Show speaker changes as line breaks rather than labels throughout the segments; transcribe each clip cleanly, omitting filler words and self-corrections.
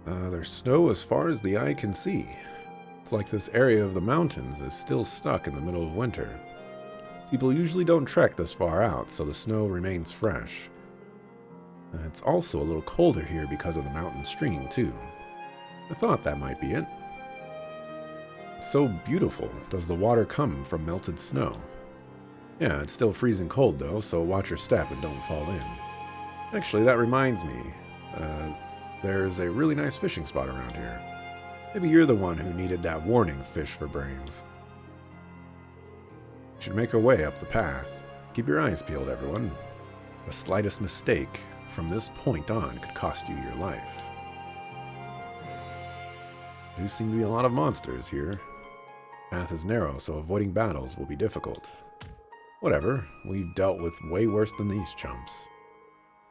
There's snow as far as the eye can see. It's like this area of the mountains is still stuck in the middle of winter. People usually don't trek this far out, so the snow remains fresh. It's also a little colder here because of the mountain stream, too. I thought that might be it. It's so beautiful. Does the water come from melted snow? Yeah, it's still freezing cold, though, so watch your step and don't fall in. Actually, that reminds me. There's a really nice fishing spot around here. Maybe you're the one who needed that warning fish for brains. We should make our way up the path. Keep your eyes peeled, everyone. The slightest mistake from this point on could cost you your life. There do seem to be a lot of monsters here. The path is narrow, so avoiding battles will be difficult. Whatever, we've dealt with way worse than these chumps.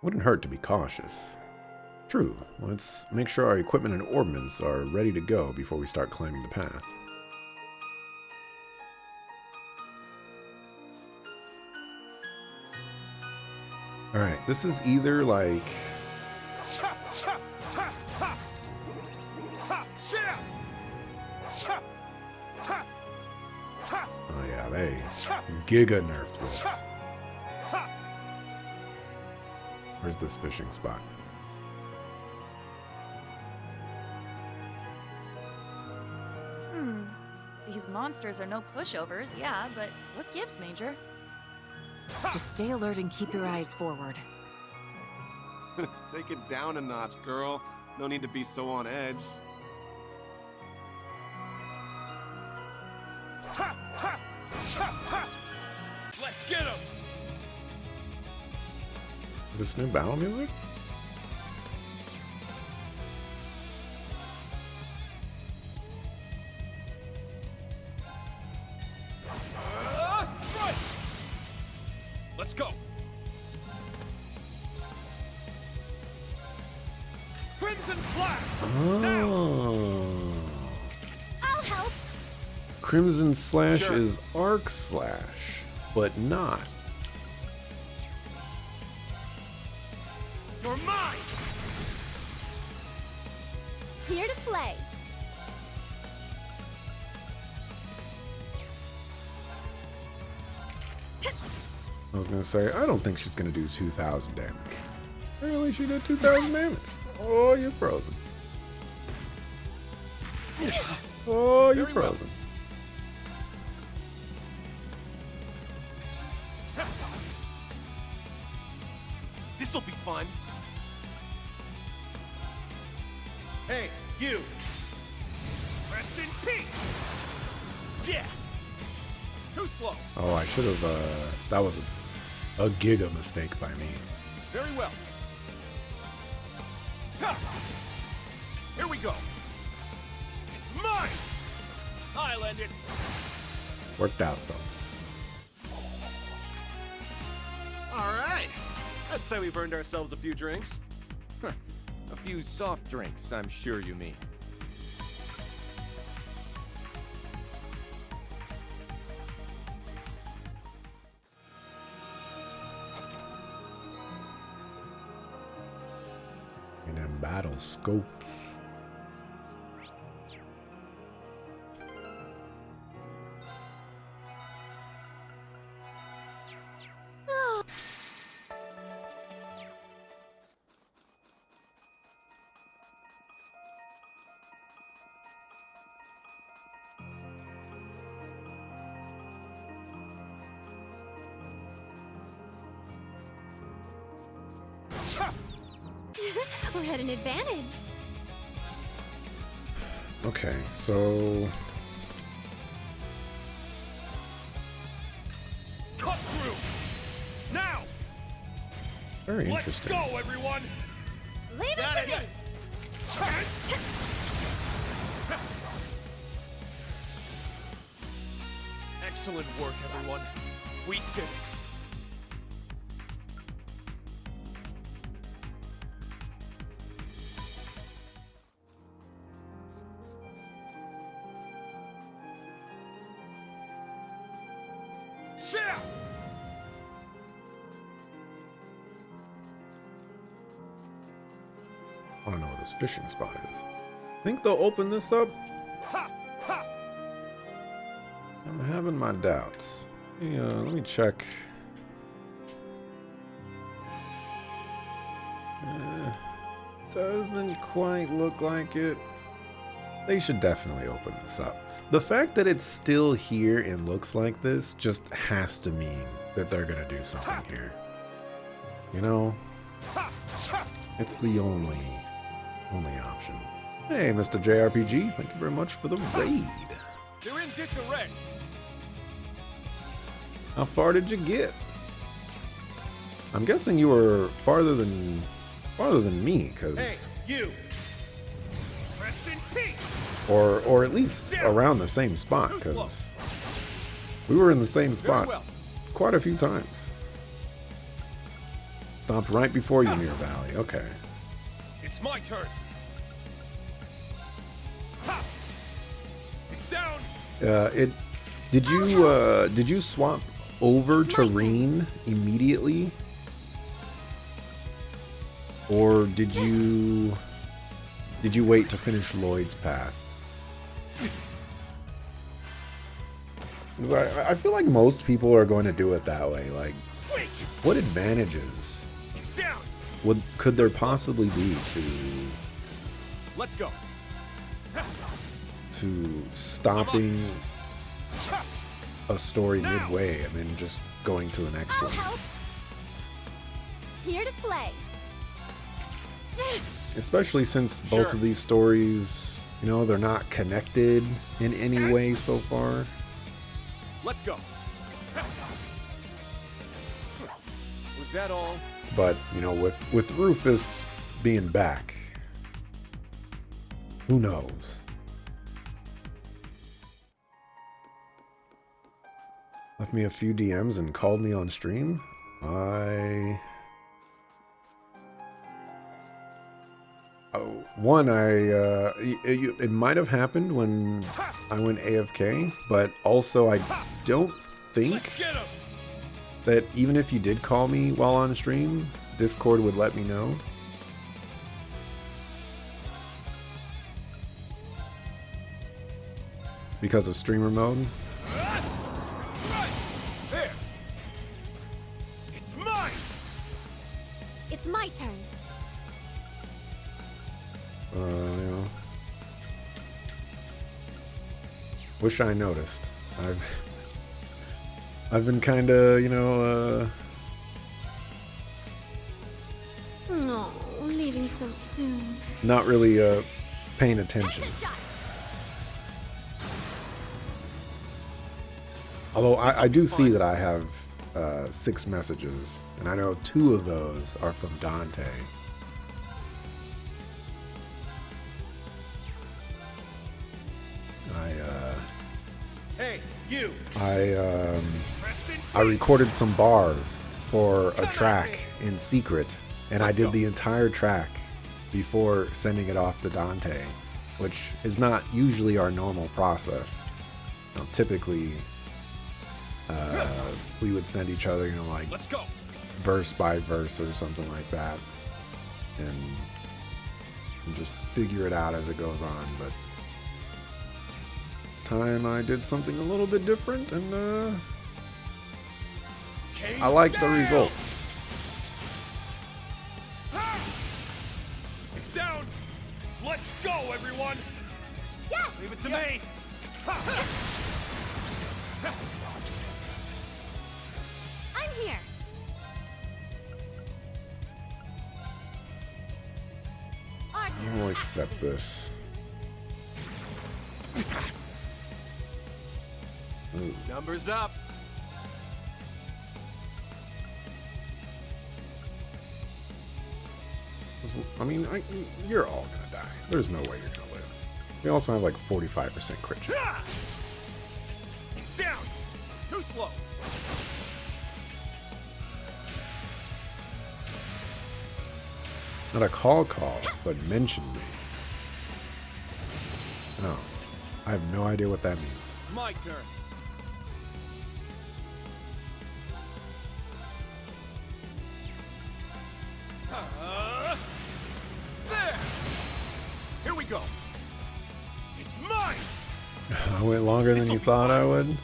Wouldn't hurt to be cautious. True, let's make sure our equipment and ordnance are ready to go before we start climbing the path. Alright, this is either like... Oh yeah, they giga nerfed this. Where's this fishing spot?
These monsters are no pushovers, yeah, but what gives, Major?
Just stay alert and keep your eyes forward.
Take it down a notch, girl. No need to be so on edge.
Let's get him!
Is this new battle music?
Right. Let's go. Crimson Slash!
Oh.
I'll help!
Crimson Slash
Sure.
is Arc Slash, but not.
You're mine!
Here to play.
I was gonna say, I don't think she's gonna do 2,000 damage. Apparently she did 2,000 damage. Oh, you're frozen. Oh, you're
Very well.
frozen.
This'll be fun.
Hey, you! Rest in peace! Yeah! Too slow.
Oh, I should have, that was a giga mistake by me.
Very well. Ha! Here we go. It's mine! I'll end it.
Worked out, though.
All right. I'd say we've earned ourselves a few drinks.
A few soft drinks, I'm sure you mean.
And then battle scopes.
We're at an advantage.
Okay, so
Cut through! Now!
very
Let's
interesting.
go, everyone!
Leave
Got
it to
it!
me!
Excellent work, everyone. We did it. Yeah!
I don't know what this fishing spot is. Think they'll open this up? I'm having my doubts. Yeah, let me check. Doesn't quite look like it. They should definitely open this up. The fact that it's still here and looks like this just has to mean that they're gonna do something here. You know? It's the only option. Hey, Mr. JRPG, thank you very much for the raid.
They're in disarray.
How far did you get? I'm guessing you were farther than me, cause
Hey, you. Rest in peace.
or at least around the same spot, cause we were in the same spot quite a few times. Stopped right before you near Valley. Okay.
It's my turn. Ha! It's down.
Did you swap over to Reen immediately? Or did you wait to finish Lloyd's path? 'Cause I feel like most people are going to do it that way. Like, what advantages
It's down.
could there possibly be
Let's go.
to stopping a story midway and then just going to the next
I'll
one?
help. Here to play.
Especially since both of these stories, you know, they're not connected in any way so far.
Let's go.
Was that all?
But, you know, with Rufus being back, who knows? Left me a few DMs and called me on stream. It might have happened when I went AFK, but also I don't think that even if you did call me while on stream, Discord would let me know. Because of streamer mode.
There. It's mine.
It's my turn.
You know. Wish I noticed. I've been kind of, you know,
No, leaving so soon.
not really paying attention.
That's a shot.
Although I do see that I have 6 messages, and I know 2 of those are from Dante.
Hey, you.
I recorded some bars for a track in secret, and I did the entire track before sending it off to Dante, which is not usually our normal process. You know, typically, we would send each other, you know, like
Let's go.
verse by verse or something like that, and just figure it out as it goes on. But this time I did something a little bit different, and I like the results.
It's down. Let's go, everyone.
Yes.
Leave it to me.
I'm here.
I'll accept this. Ooh.
Numbers up.
I mean, you're all gonna die. There's no way you're gonna live. We also have like 45% crit chance.
It's down. Too slow.
Not a call, but mention me. Oh, I have no idea what that means.
My turn. There.
I went longer than you thought I would.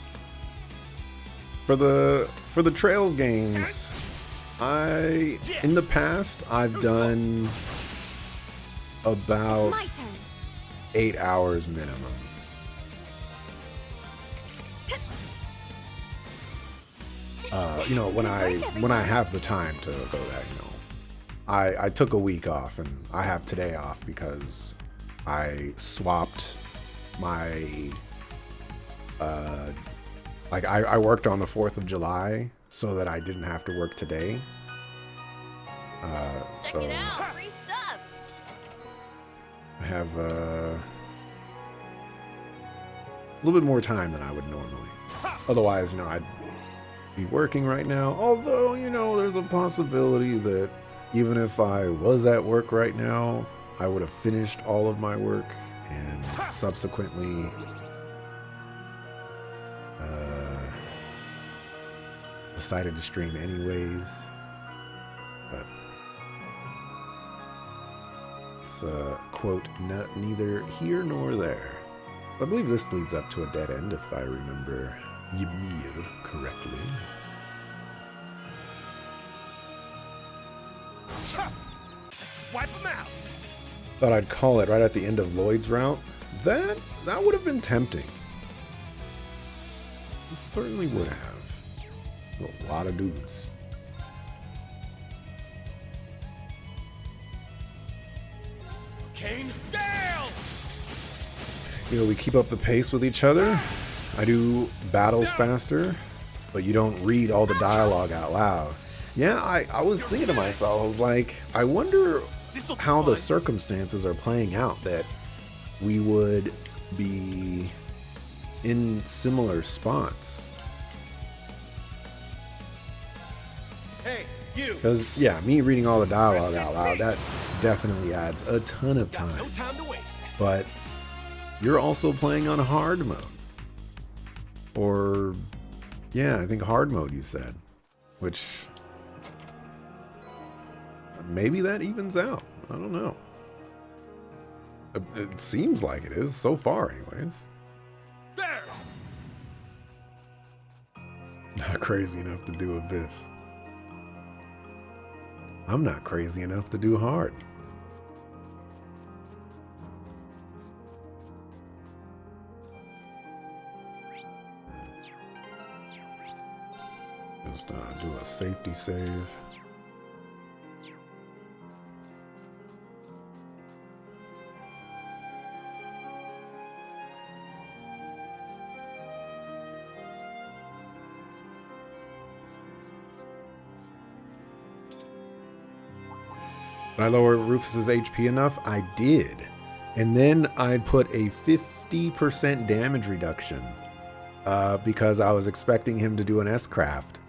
For the Trails games, in the past I've done
It's
about
my turn.
8 hours minimum. You know, when I have the time to go that, you know. I took a week off and I have today off because I swapped my like I worked on the 4th of July so that I didn't have to work today.
Check
So
it out. Free stuff.
I have a little bit more time than I would normally. Otherwise, you know, I'd be working right now. Although, you know, there's a possibility that even if I was at work right now, I would have finished all of my work and subsequently decided to stream anyways. But it's quote, neither here nor there. I believe this leads up to a dead end if I remember Ymir correctly.
Let's wipe them out.
Thought I'd call it right at the end of Lloyd's route. That would have been tempting. It certainly would have. A lot of dudes.
Kane, Gale!
You know, we keep up the pace with each other. I do battles faster, but you don't read all the dialogue out loud. Yeah, I was thinking to myself, I was like, I wonder how the circumstances are playing out that we would be in similar spots.
Hey, you!
Because, yeah, me reading all the dialogue out loud, that definitely adds a ton of
Got no
time.
time to waste.
But you're also playing on hard mode. Or, yeah, I think hard mode you said. Which, maybe that evens out. I don't know. It seems like it is, so far anyways.
There!
Not crazy enough to do Abyss. I'm not crazy enough to do hard. Just do a safety save. Did I lower Rufus's HP enough? I did. And then I put a 50% damage reduction because I was expecting him to do an S-Craft.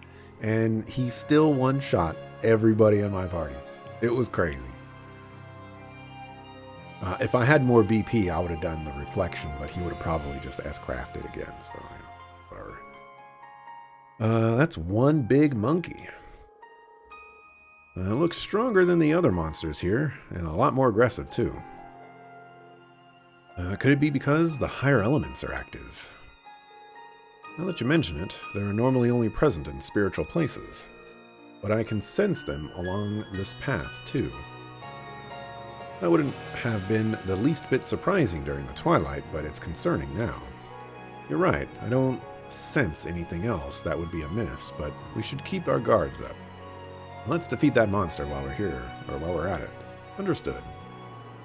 And he still one-shot everybody in my party. It was crazy. If I had more BP, I would have done the reflection, but he would have probably just S-Crafted again. So, whatever. That's one big monkey. It looks stronger than the other monsters here, and a lot more aggressive too. Could it be because the higher elements are active? Now that you mention it, they are normally only present in spiritual places, but I can sense them along this path too. That wouldn't have been the least bit surprising during the twilight, but it's concerning now. You're right, I don't sense anything else that would be amiss, but we should keep our guards up. Let's defeat that monster while we're here, or while we're at it. Understood.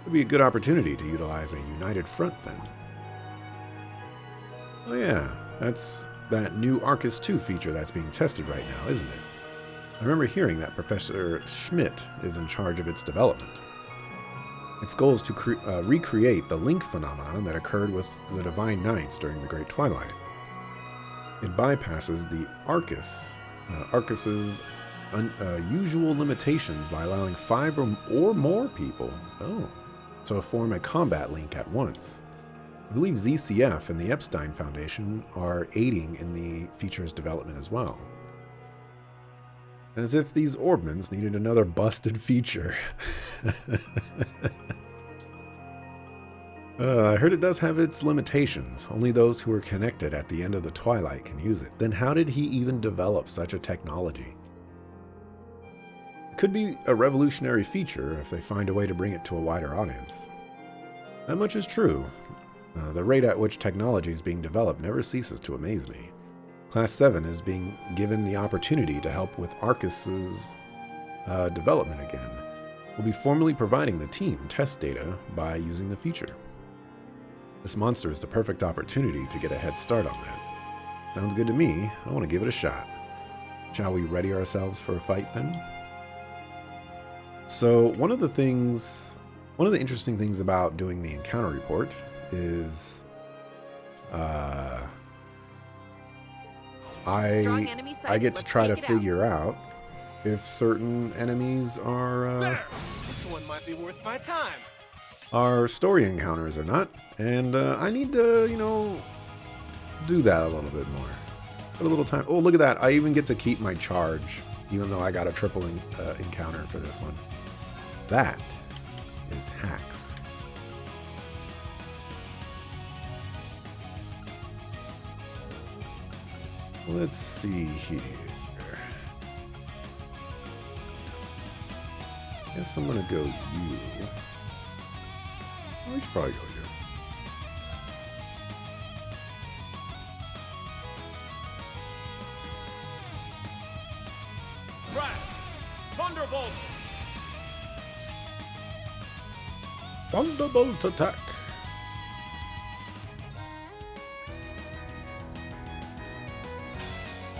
Would be a good opportunity to utilize a united front then. Oh yeah, that's that new Arcus 2 feature that's being tested right now, isn't it? I remember hearing that Professor Schmidt is in charge of its development. Its goal is to recreate the link phenomenon that occurred with the Divine Knights during the Great Twilight. It bypasses the Arcus's usual limitations by allowing 5 or more people to form a combat link at once. I believe ZCF and the Epstein Foundation are aiding in the feature's development as well. As if these Orbmans needed another busted feature. I heard it does have its limitations. Only those who are connected at the end of the twilight can use it. Then how did he even develop such a technology? It could be a revolutionary feature if they find a way to bring it to a wider audience. That much is true. The rate at which technology is being developed never ceases to amaze me. Class 7 is being given the opportunity to help with Arcus's development again. We'll be formally providing the team test data by using the feature. This monster is the perfect opportunity to get a head start on that. Sounds good to me. I want to give it a shot. Shall we ready ourselves for a fight then? So one of the interesting things about doing the encounter report is I get to try to figure out if certain enemies are
This one might be worth my time.
are story encounters or not, and I need to, do that a little bit more. Put a little time. Oh, look at that! I even get to keep my charge, even though I got a triple encounter for this one. That is hacks. Let's see here. Guess I'm gonna go you. We should probably go you.
Crash! Thunderbolt!
Thunderbolt attack.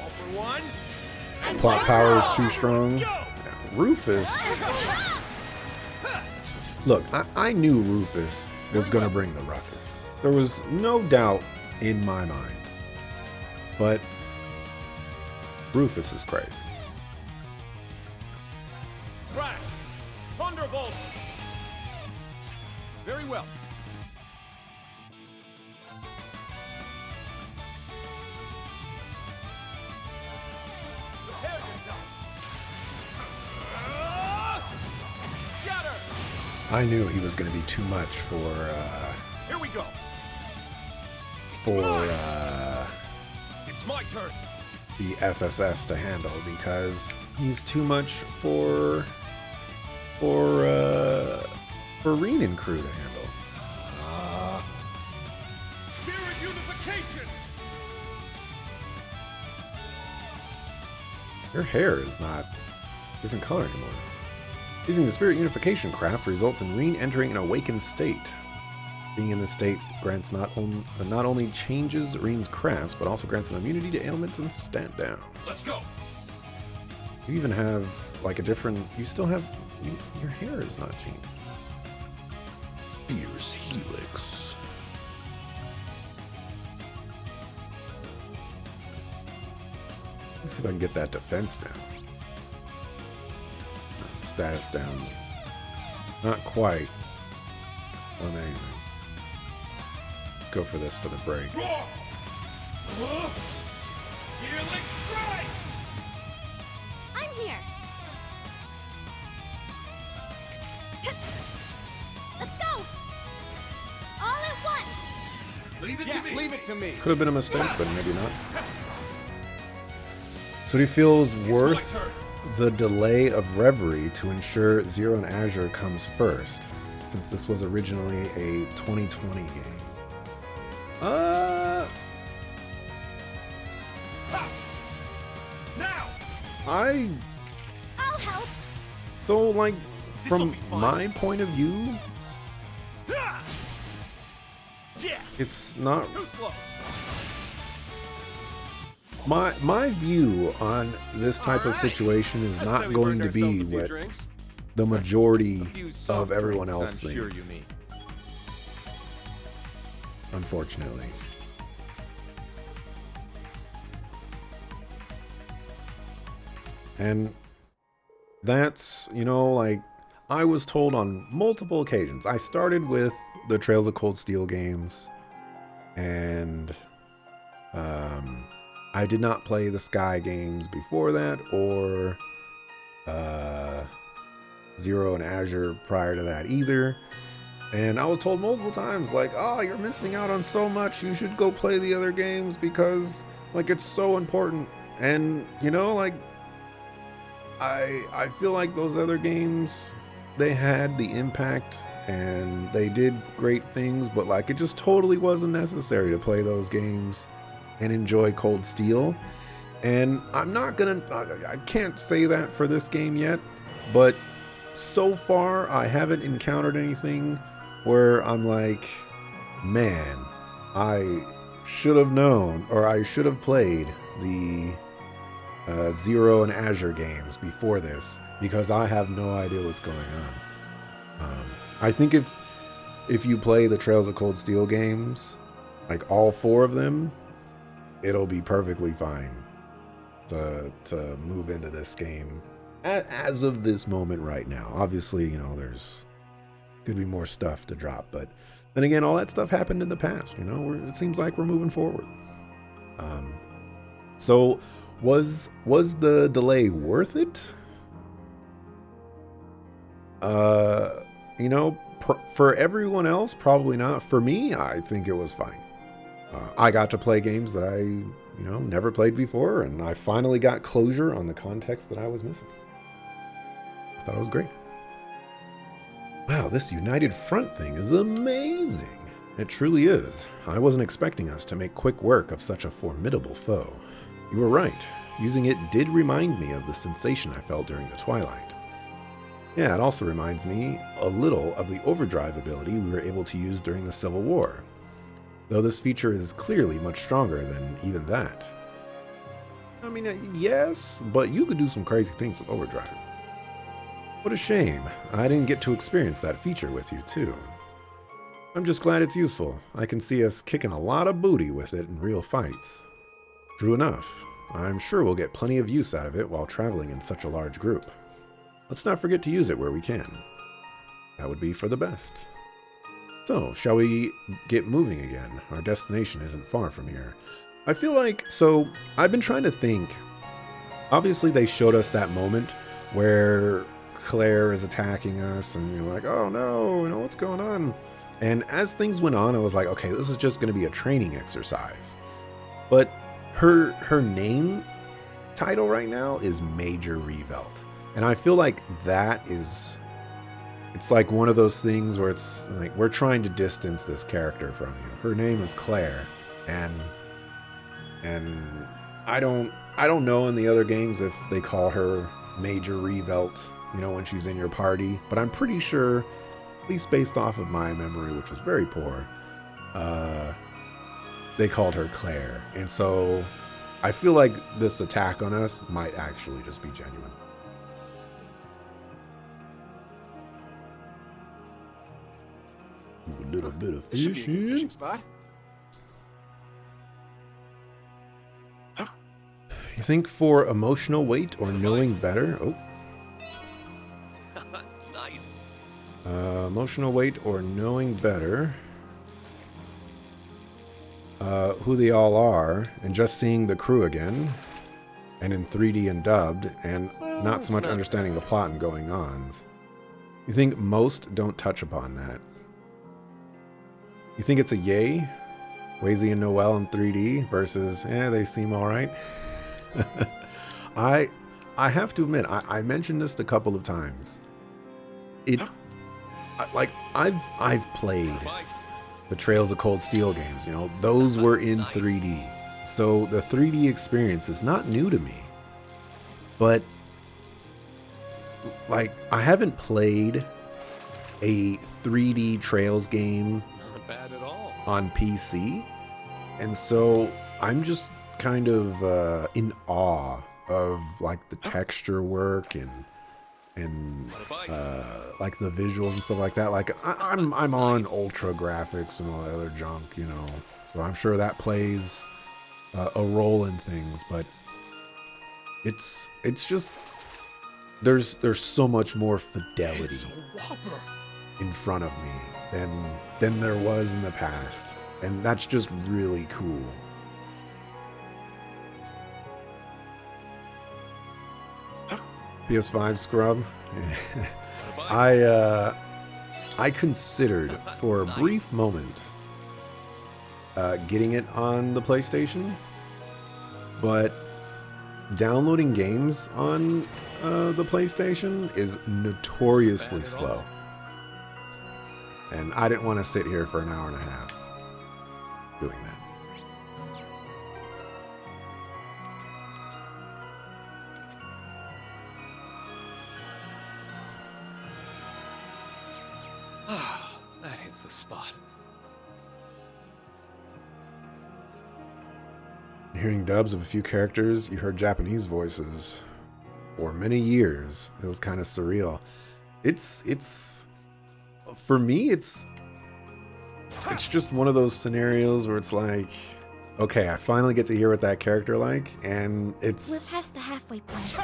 All for one.
Plot power is too strong.
Go!
Yeah, Rufus. Look, I knew Rufus was going to bring the ruckus. There was no doubt in my mind. But Rufus is crazy.
Crash! Thunderbolt! Very well. Prepare yourself. Shatter!
I knew he was going to be too much for
Here we go. It's my turn.
the SSS to handle because he's too much for Reen and crew to handle.
Spirit unification.
Your hair is not a different color anymore. Using the Spirit Unification craft results in Reen entering an awakened state. Being in this state grants not only changes Reen's crafts, but also grants him immunity to ailments and stand down.
Let's go.
You even have like a different. You still have your hair is not changed. Fierce Helix. Let's see if I can get that defense down. Status down. Not quite. Amazing. Go for this for the break.
Helix strike.
I'm here. Let's go. All at once.
Leave it to me.
Leave it to me.
Could have been a mistake, but maybe not. So he feels
It's my
worth
turn.
the delay of Reverie to ensure Zero and Azure comes first, since this was originally a 2020 game.
Ha! Now.
I'll help.
So like
This'll
from
be fun.
my point of view,
Ha! Yeah.
it's not
Too slow.
my view on this type of
Alright.
situation is
I'd say
not
we
going
burned
to be
ourselves a few
what
drinks.
the majority
A few soft
of everyone
drinks,
else
I'm
thinks.
sure you mean.
Unfortunately. And that's, like, I was told on multiple occasions. I started with the Trails of Cold Steel games, and I did not play the Sky games before that, or Zero and Azure prior to that either. And I was told multiple times, like, oh, you're missing out on so much. You should go play the other games because, like, it's so important. And, you know, like, I feel like those other games, they had the impact and they did great things, but, like, it just totally wasn't necessary to play those games and enjoy Cold Steel. And I'm not gonna, I can't say that for this game yet, but so far I haven't encountered anything where I'm like, man, I should have known, or I should have played the Zero and Azure games before this, because I have no idea what's going on. I think if you play the Trails of Cold Steel games, like all 4 of them, it'll be perfectly fine to move into this game as of this moment right now. Obviously, you know, there's could be more stuff to drop, but then again, all that stuff happened in the past. You know, it seems like we're moving forward. So was the delay worth it? You know, for everyone else, probably not. For me, I think it was fine. I got to play games that I, you know, never played before, and I finally got closure on the context that I was missing. I thought it was great. Wow, this United Front thing is amazing. It truly is. I wasn't expecting us to make quick work of such a formidable foe. You were right. Using it did remind me of the sensation I felt during the Twilight. Yeah, it also reminds me a little of the overdrive ability we were able to use during the Civil War. Though this feature is clearly much stronger than even that. I mean, yes, but you could do some crazy things with overdrive. What a shame. I didn't get to experience that feature with you, too. I'm just glad it's useful. I can see us kicking a lot of booty with it in real fights. True enough. I'm sure we'll get plenty of use out of it while traveling in such a large group. Let's not forget to use it where we can. That would be for the best. So, shall we get moving again? Our destination isn't far from here. I feel like, so, I've been trying to think. Obviously, they showed us that moment where Claire is attacking us, and you're like, oh no, you know, what's going on? And as things went on, I was like, okay, this is just going to be a training exercise. But her name title right now is Major Revolt. And I feel like that is, it's like one of those things where it's like, we're trying to distance this character from you. Her name is Claire. And I don't know in the other games if they call her Major Revolt, you know, when she's in your party, but I'm pretty sure, at least based off of my memory, which was very poor, they called her Claire. And so I feel like this attack on us might actually just be genuine. Do a little bit of
This should be a good
fishing.
fishing spot.
You think for emotional weight or knowing better? Oh.
Nice.
Emotional weight or knowing better who they all are, and just seeing the crew again, and in 3D and dubbed, and not so much understanding the plot and going ons. You think most don't touch upon that? You think it's a yay? Wazy and Noelle in 3D versus, they seem alright? I have to admit, I mentioned this a couple of times. I've played the Trails of Cold Steel games, you know, those were in 3D. So the 3D experience is not new to me. But like, I haven't played a 3D Trails game
Not bad at all.
on PC. And so I'm just kind of in awe of like the texture work and like the visuals and stuff like that. Like I'm on ultra graphics and all that other junk, you know. So I'm sure that plays a role in things, but it's just there's so much more fidelity
It's a whopper.
in front of me than there was in the past, and that's just really cool. PS5 scrub. I considered for a brief moment getting it on the PlayStation, but downloading games on the PlayStation is notoriously slow. And I didn't want to sit here for an hour and a half doing that.
That hits the spot.
Hearing dubs of a few characters, you heard Japanese voices for many years. It was kind of surreal. It's for me, it's just one of those scenarios where it's like, okay, I finally get to hear what that character like, and
We're
it's
past the halfway point,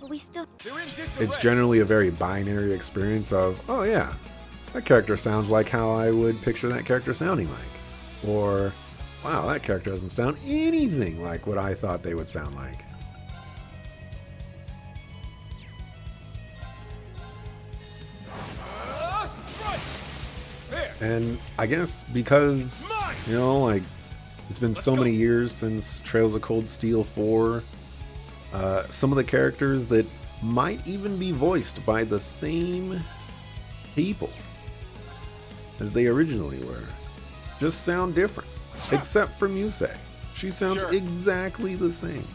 but we still.
it's generally a very binary experience of, oh yeah, that character sounds like how I would picture that character sounding like, or wow, that character doesn't sound anything like what I thought they would sound like. And I guess because, you know, like, it's been so many years since Trails of Cold Steel 4, some of the characters that might even be voiced by the same people as they originally were just sound different. Except for Musei. She sounds exactly the same.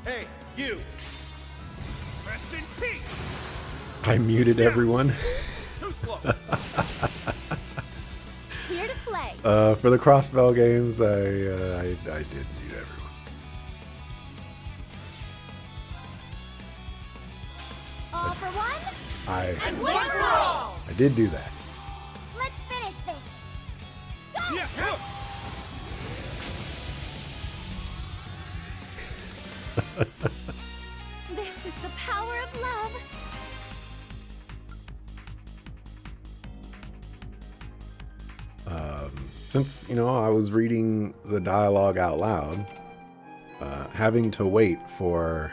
Hey, you! Rest in peace!
I muted everyone.
Too slow!
Here to play.
For the Crossbell games, I did mute everyone.
All for one,
I
one for all.
did do that.
Let's finish this. Go!
Yeah!
This is the power of love.
Since, you know, I was reading the dialogue out loud, having to wait for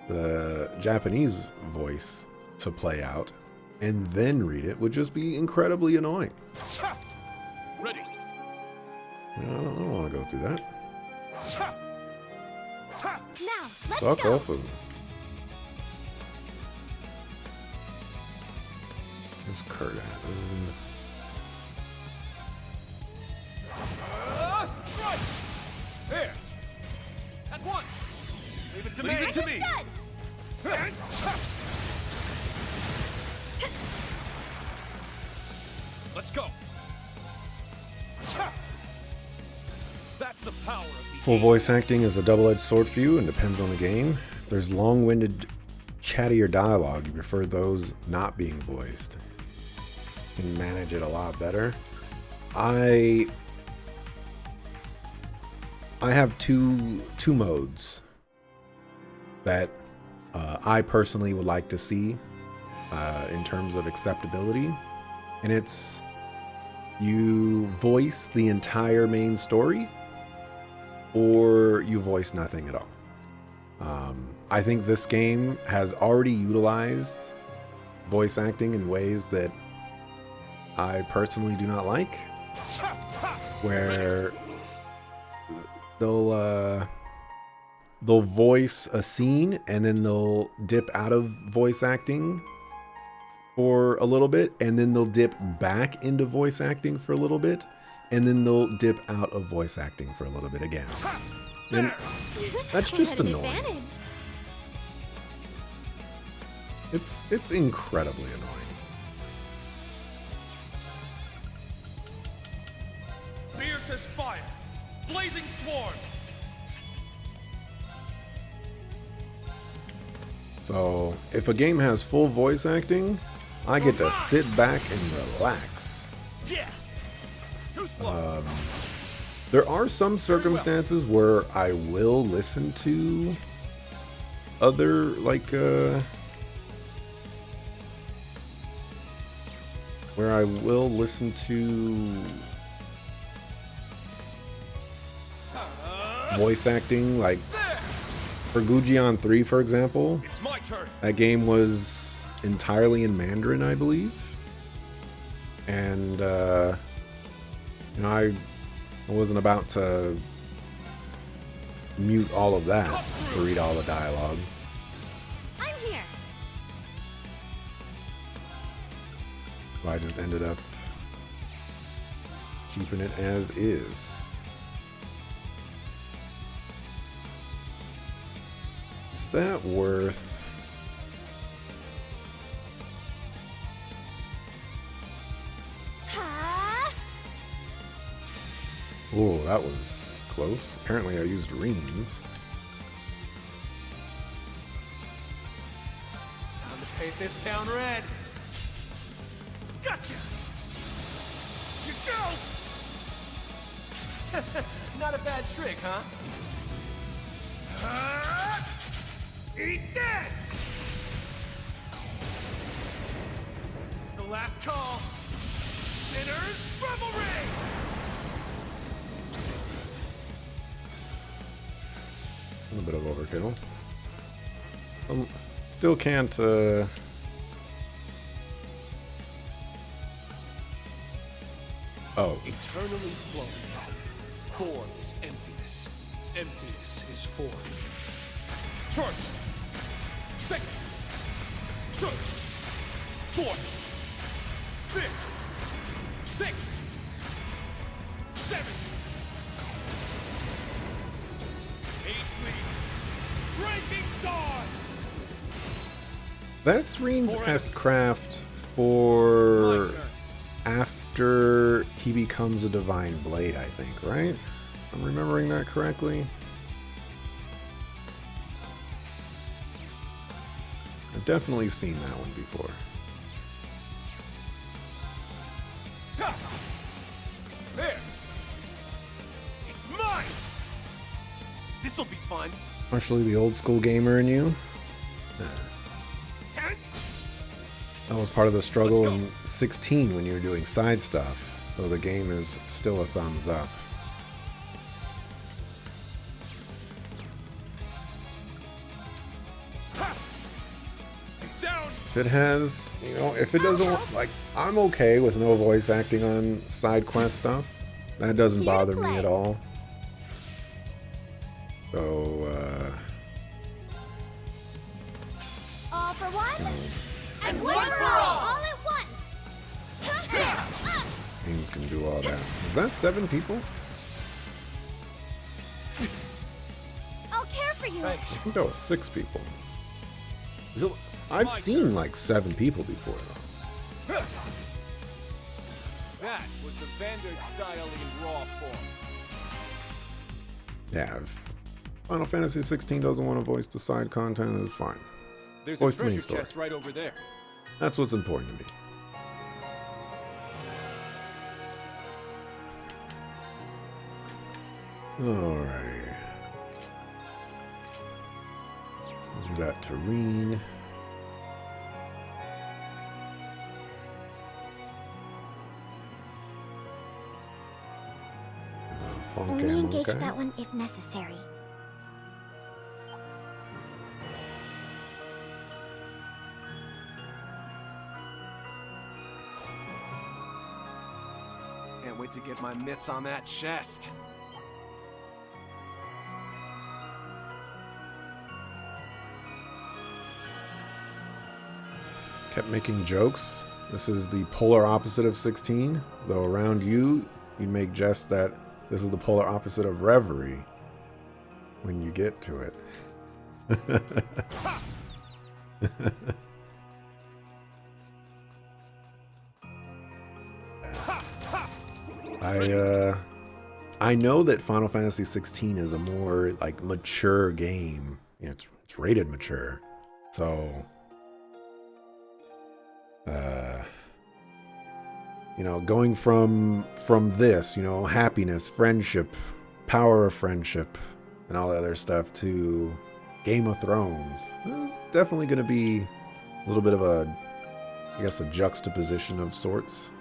the Japanese voice to play out and then read it would just be incredibly annoying.
Ready!
I don't want to go through that.
Now, let's
Suck
go.
off of them. Where's Kurt at?
Strike! There! At once! Leave it to me! Leave it to me!
Understood.
Let's go! That's the power of the
Full voice acting is a double-edged sword for you and depends on the game. If there's long-winded, chattier dialogue, you prefer those not being voiced. You can manage it a lot better. I have two modes that I personally would like to see in terms of acceptability, and it's you voice the entire main story or you voice nothing at all. I think this game has already utilized voice acting in ways that I personally do not like, where they'll voice a scene and then they'll dip out of voice acting for a little bit, and then they'll dip back into voice acting for a little bit, and then they'll dip out of voice acting for a little bit again. And that's just
Had an
annoying.
advantage.
It's incredibly annoying.
Fierce as fire! Blazing swords!
So if a game has full voice acting, I get to sit back and relax.
Yeah! Too slow!
There are some circumstances where I will listen to other, like, where I will listen to voice acting, like, For Gujian 3, for example,
It's my turn.
that game was entirely in Mandarin, I believe. And, you know, I wasn't about to mute all of that to read all the dialogue.
I'm here.
So I just ended up keeping it as is. Is that worth...
Ha!
Oh, that was close. Apparently I used reams.
Time to paint this town red.
Gotcha. You go.
Not a bad trick, huh?
Eat this. It's the last call. Sinners Reverie.
A little bit of overkill. Still can't, Oh.
Eternally flowing. Form is emptiness. Emptiness is form. First. Second. Third. Fourth. Fifth. Sixth. Seventh. 8 leaves. Breaking dawn.
That's Reen's S-Craft for after he becomes a Divine Blade, I think, right? I'm remembering that correctly. I've definitely seen that one before.
There. It's mine.
This'll be fun.
Especially the old school gamer in you. That was part of the struggle in 16 when you were doing side stuff. So the game is still a thumbs up.
It's down.
If it has, you know, if it doesn't, like, I'm okay with no voice acting on side quest stuff. That doesn't bother me at all. So,
All for one, and one for all at once.
games can do all that. Is that 7 people?
I'll care for you.
I think that was 6 people. Is it, I've seen like 7 people before though.
That was the Vanguard style in raw form.
Yeah, if Final Fantasy 16 doesn't want to voice the side content, it's fine.
There's
Voice
a
the main
treasure
story.
chest right over there.
That's what's important to me. Alrighty. We'll do that to Reen.
Only engage that one if necessary.
Can't wait to get my mitts on that chest.
Kept making jokes. This is the polar opposite of 16. Though around you, you make jests that this is the polar opposite of Reverie when you get to it. I know that Final Fantasy 16 is a more like mature game. You know, it's rated mature. So you know, going from this, you know, happiness, friendship, power of friendship, and all that other stuff to Game of Thrones, there's definitely going to be a little bit of a, I guess, a juxtaposition of sorts.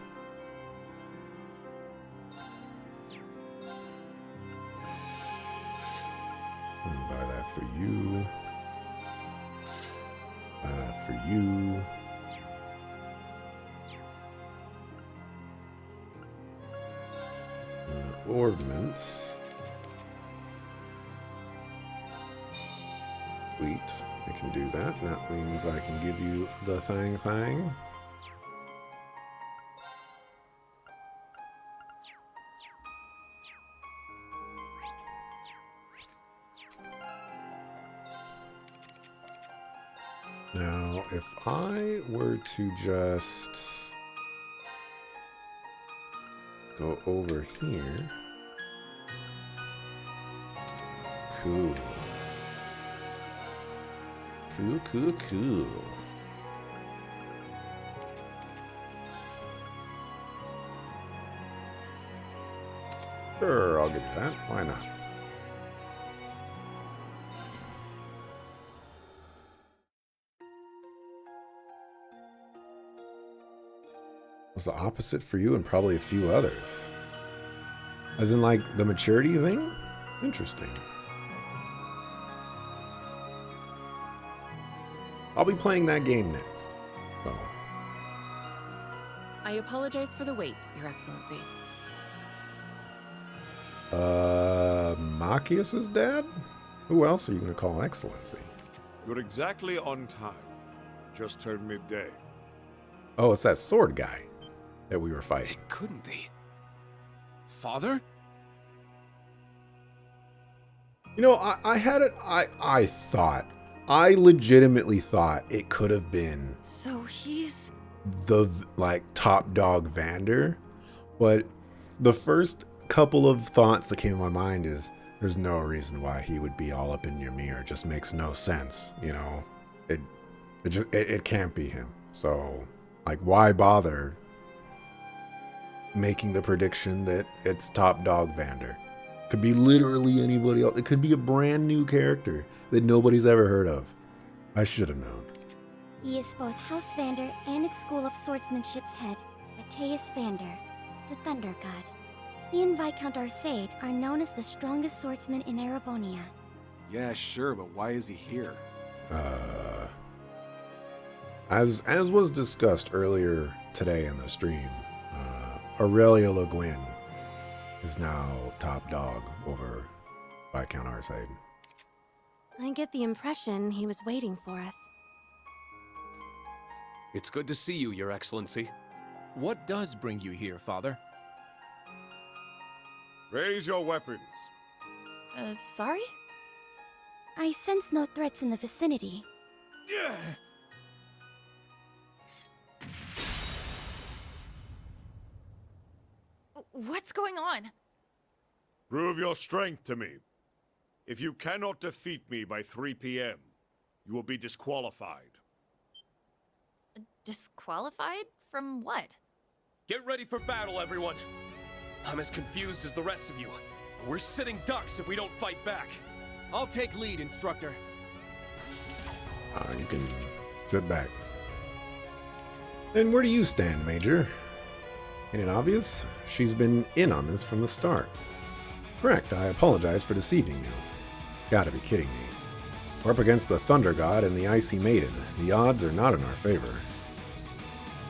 I'll buy that for you. That for you. Ordnance. Sweet. I can do that. That means I can give you the thing. Now, if I were to just go over here. Cool. Cool. Sure, I'll give you that. Why not? Was the opposite for you and probably a few others. As in, like, the maturity thing? Interesting. I'll be playing that game next. So.
I apologize for the wait, Your Excellency.
Machias's dad? Who else are you going to call Excellency?
You're exactly on time. Just turned midday.
Oh, it's that sword guy that we were fighting.
It couldn't be. Father?
You know, I had it. I legitimately thought it could have been
So he's...
the, like, top dog Vander, but the first couple of thoughts that came to my mind is there's no reason why he would be all up in your mirror. It just makes no sense, you know. It can't be him. So, like, why bother making the prediction that it's top dog Vander? Could be literally anybody else. It could be a brand new character that nobody's ever heard of. I should have known.
He is both House Vander and its School of Swordsmanship's head, Mateus Vander, the Thunder God. He and Viscount Arcade are known as the strongest swordsmen in Erebonia.
Yeah, sure, but why is he here?
As was discussed earlier today in the stream, Aurelia Le Guin is now top dog over Viscount Arcade.
I get the impression he was waiting for us.
It's good to see you, Your Excellency.
What does bring you here, Father?
Raise your weapons.
Sorry?
I sense no threats in the vicinity.
What's going on?
Prove your strength to me. If you cannot defeat me by 3 p.m., you will be disqualified.
Disqualified? From what?
Get ready for battle, everyone. I'm as confused as the rest of you. We're sitting ducks if we don't fight back.
I'll take lead, Instructor.
You can sit back. And where do you stand, Major? Ain't it obvious? She's been in on this from the start. Correct, I apologize for deceiving you. Gotta be kidding me. We're up against the Thunder God and the Icy Maiden. The odds are not in our favor.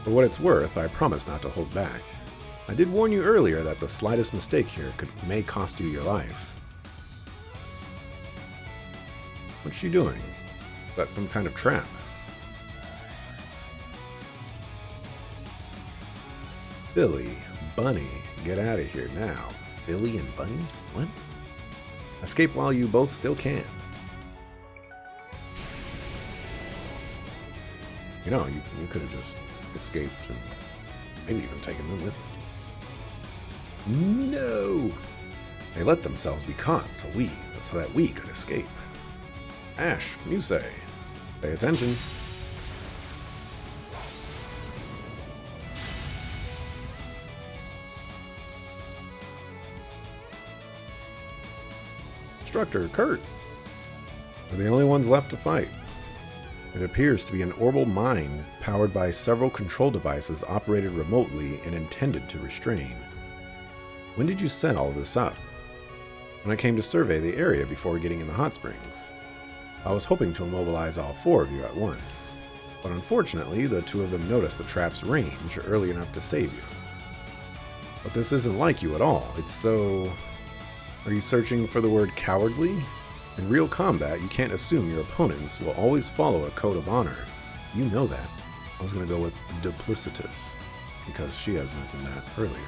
For what it's worth, I promise not to hold back. I did warn you earlier that the slightest mistake here may cost you your life. What's she doing? That's some kind of trap. Billy, Bunny, get out of here now. Billy and Bunny? What? Escape while you both still can. You know, you could have just escaped and maybe even taken them with you. No! They let themselves be caught so that we could escape. Ash, you say. Pay attention. Instructor, Kurt. We're the only ones left to fight. It appears to be an orbital mine powered by several control devices operated remotely and intended to restrain. When did you set all this up? When I came to survey the area before getting in the hot springs. I was hoping to immobilize all 4 of you at once, but unfortunately the 2 of them noticed the trap's range early enough to save you. But this isn't like you at all. It's so... Are you searching for the word cowardly? In real combat, you can't assume your opponents will always follow a code of honor. You know that. I was going to go with duplicitous, because she has mentioned that earlier.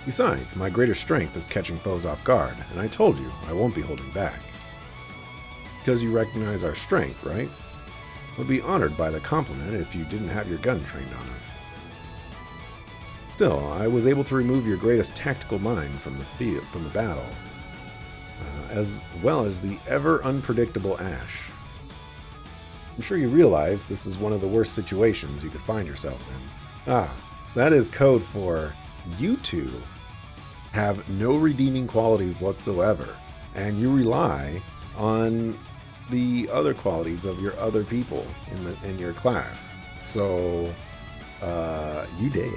Besides, my greater strength is catching foes off guard, and I told you I won't be holding back. Because you recognize our strength, right? Would be honored by the compliment if you didn't have your gun trained on us. Still, I was able to remove your greatest tactical mind from the field, from the battle, as well as the ever unpredictable Ash. I'm sure you realize this is one of the worst situations you could find yourselves in. Ah, that is code for you two have no redeeming qualities whatsoever, and you rely on the other qualities of your other people in your class. So, you dead.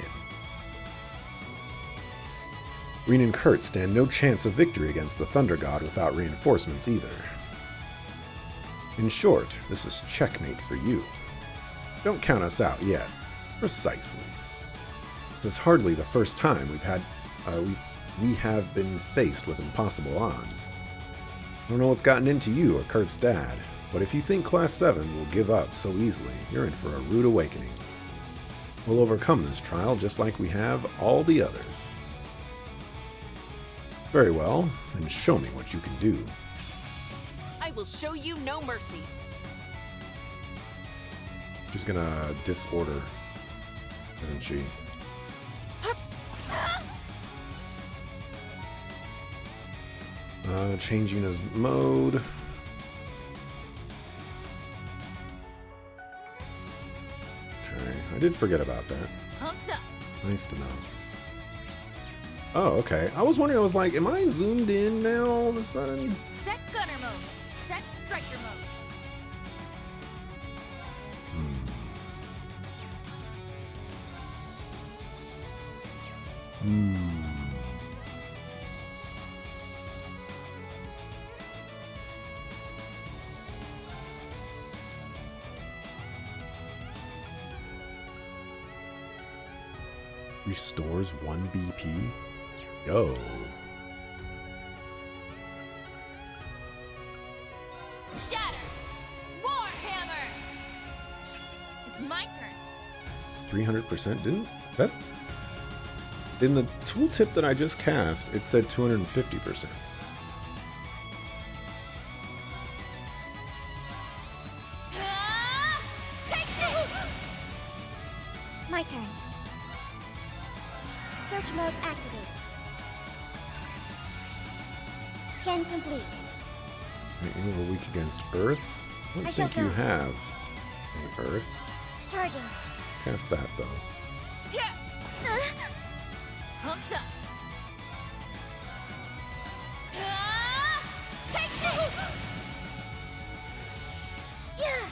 Reen and Kurt stand no chance of victory against the Thunder God without reinforcements either. In short, this is checkmate for you. Don't count us out yet. Precisely. This is hardly the first time we have been faced with impossible odds. I don't know what's gotten into you or Kurt's dad, but if you think Class 7 will give up so easily, you're in for a rude awakening. We'll overcome this trial just like we have all the others. Very well, then show me what you can do.
I will show you no mercy.
She's gonna disorder, isn't she? Change Yuna's mode. Okay, I did forget about that.
Pumped up.
Nice to know. Oh, okay. I was wondering, I was like, am I zoomed in now all of a sudden?
Set gunner mode. Set striker mode.
Restores 1 BP? Yo.
Shatter! Warhammer! It's my turn.
300%? Didn't that... In the tooltip that I just cast, it said 250%.
Take this!
My turn. Search mode activate. Scan complete.
You are weak against Earth? I don't
I shall
think you
go.
have any Earth.
Charging.
Cast that, though.
Yeah. Pumped up. Take this!
Yeah.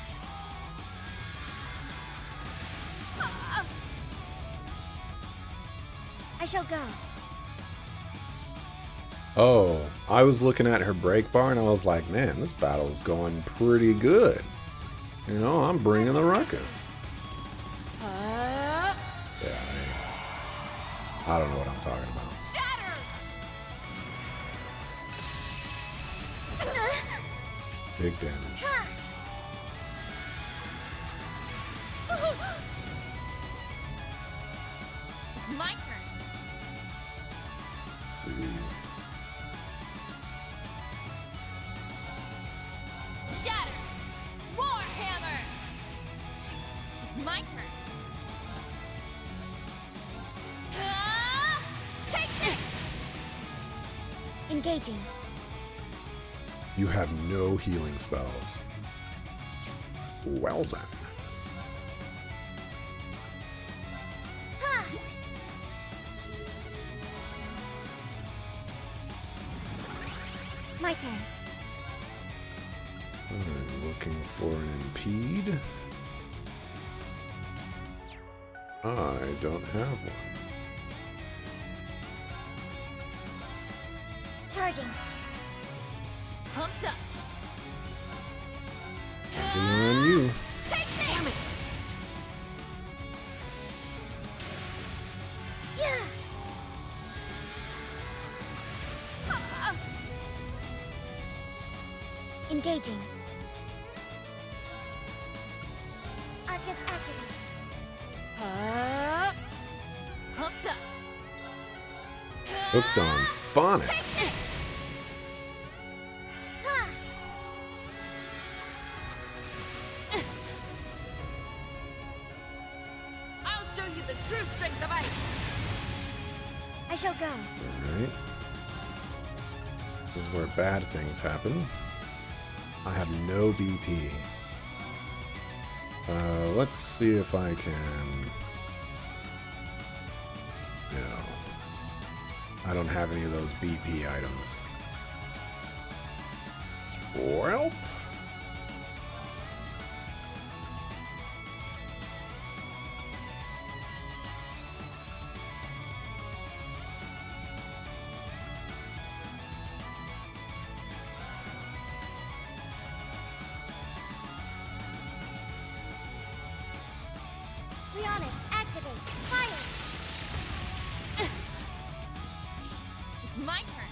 I shall go.
Oh, I was looking at her break bar and I was like, man, this battle's going pretty good. You know, I'm bringing the ruckus. Yeah, I don't know what I'm talking about.
Shatter!
Big damage.
It's my turn.
Let's see.
Shatter! Warhammer! It's my turn. Take this!
Engaging.
You have no healing spells. Well then.
My turn.
I'm looking for an impede. I don't have one.
Charging.
Pumped up.
Engaging. Arcus activate.
Pumped up.
Hooked on phonics.
I'll show you the true strength of ice.
I shall go.
Alright. This is where bad things happen. I have no BP. Let's see if I can... No. I don't have any of those BP items. Well...
Leonic, activate. Fire.
It's my turn.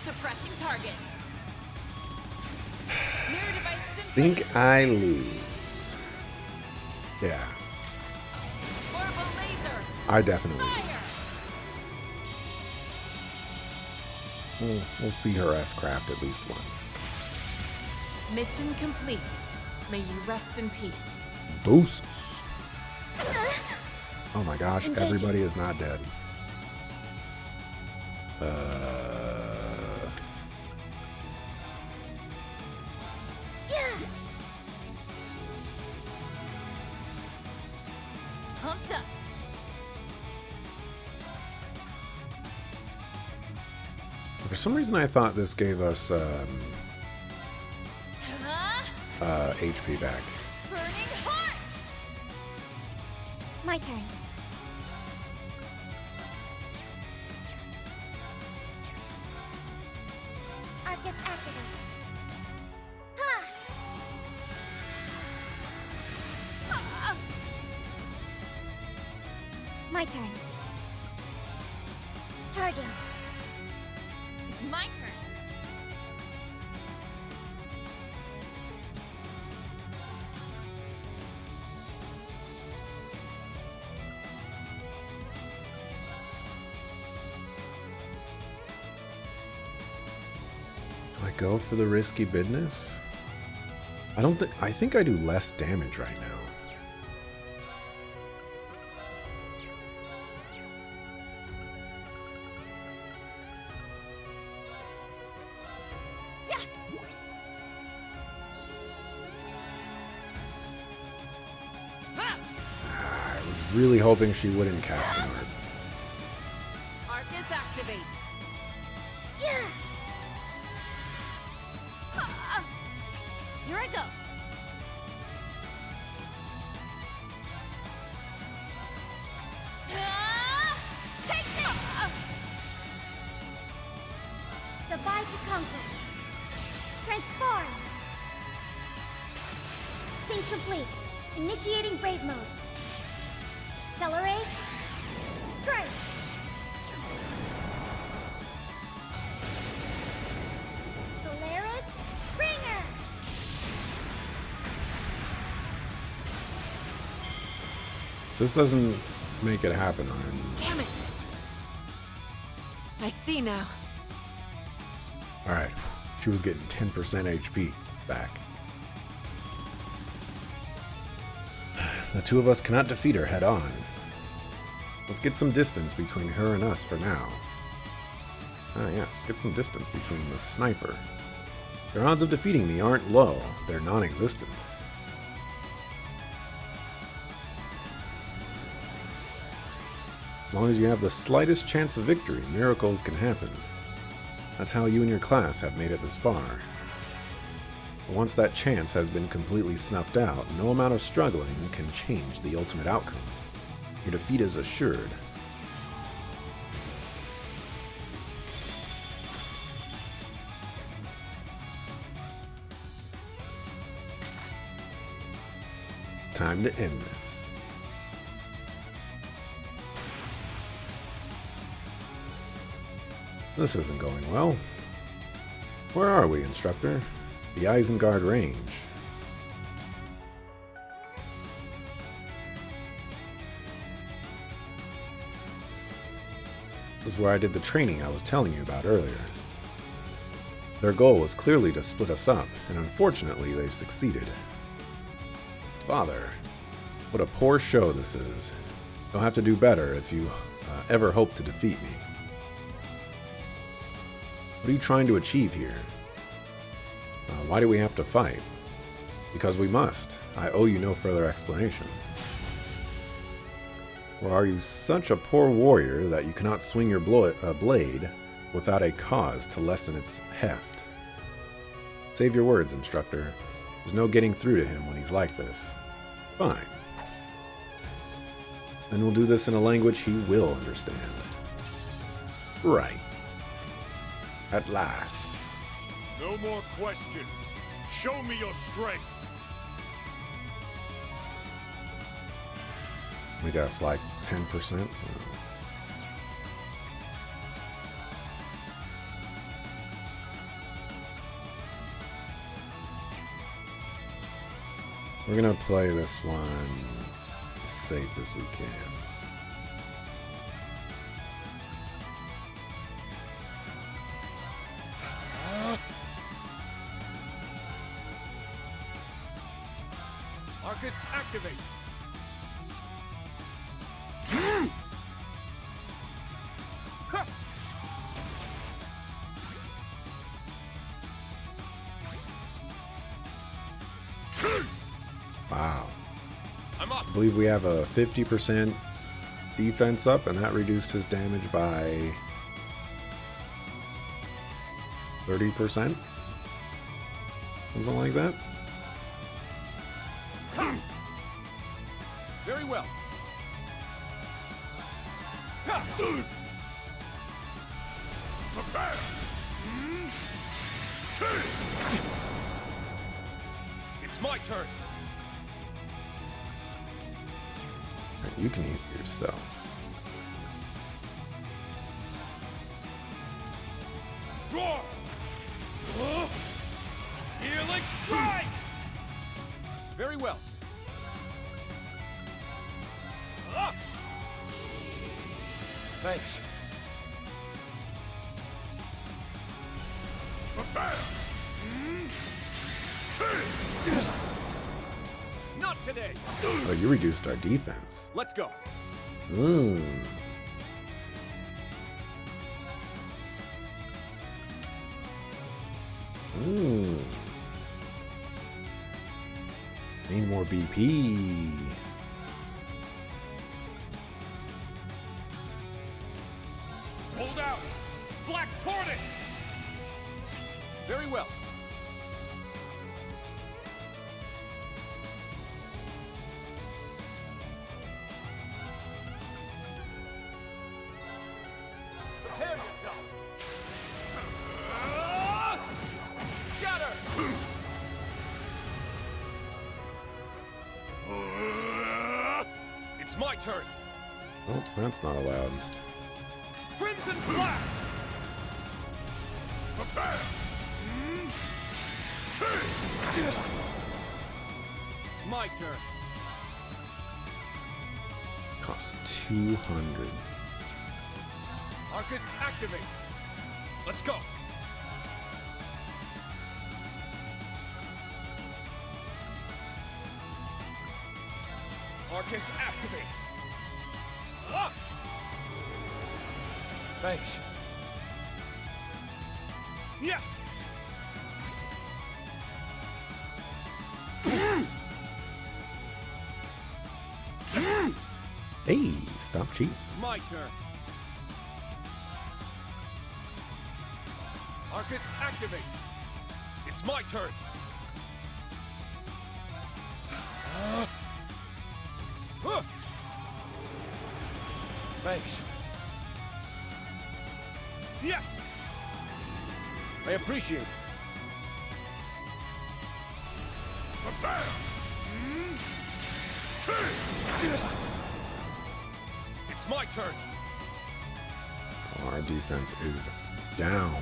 Suppressing targets. Mirror device
think I lose. Yeah,
Orbital laser.
I definitely lose.
Fire.
We'll see her S-craft at least once.
Mission complete. May you rest in peace.
Boosts. Oh my gosh,
Engaging.
everybody is not dead.
Yeah.
Pumped up.
For some reason I thought this gave us HP back.
Burning heart.
My turn. Arcus activate. Ha! My turn. Charging.
It's my turn.
Do I go for the risky business? I think I do less damage right now. I was really hoping she wouldn't cast an art.
Arcus activate.
Yeah.
Here I go.
Take this! Divide to conquer. Transform. Sync complete. Initiating brave mode. Accelerate. Strike. Solaris. Bringer.
If this doesn't make it happen, I'm...
Damn it. I see now.
Alright. She was getting 10% HP back. The two of us cannot defeat her head on. Let's get some distance between her and us for now. Ah, yeah, let's get some distance between the sniper. Their odds of defeating me aren't low, they're non-existent. As long as you have the slightest chance of victory, miracles can happen. That's how you and your class have made it this far. But once that chance has been completely snuffed out, no amount of struggling can change the ultimate outcome. Your defeat is assured. It's time to end this. This isn't going well. Where are we, instructor? The Isengard range. This is where I did the training I was telling you about earlier. Their goal was clearly to split us up, and unfortunately they've succeeded. Father, what a poor show this is. You'll have to do better if you ever hope to defeat me. What are you trying to achieve here? Why do we have to fight? Because we must. I owe you no further explanation. Or are you such a poor warrior that you cannot swing your blade without a cause to lessen its heft? Save your words, instructor. There's no getting through to him when he's like this. Fine. Then we'll do this in a language he will understand. Right. At last.
No more questions. Show me your strength.
We got like 10%. We're gonna play this one as safe as we can.
Arcus, activate!
Wow.
I'm up.
I believe we have a 50% defense up, and that reduced his damage by 30%? Something like that?
Very well. It's my turn.
Alright, you can eat it yourself.
Roar! Healing strike! Very well. Thanks. Not today.
Oh, you reduced our defense.
Let's go.
Ooh. Ooh. Need more BP.
Hold out! Black Tortoise! Very well. Prepare yourself! Shatter! It's my turn!
Oh, that's not allowed.
Crimson Flash! My turn.
Costs 200.
Arcus, activate. Let's go. Arcus, activate. Ah! Thanks. Yeah.
Hey, stop cheating.
My turn. Arcus, activate. It's my turn. Thanks. Yeah. I appreciate it.
It's my turn.
Our defense is down.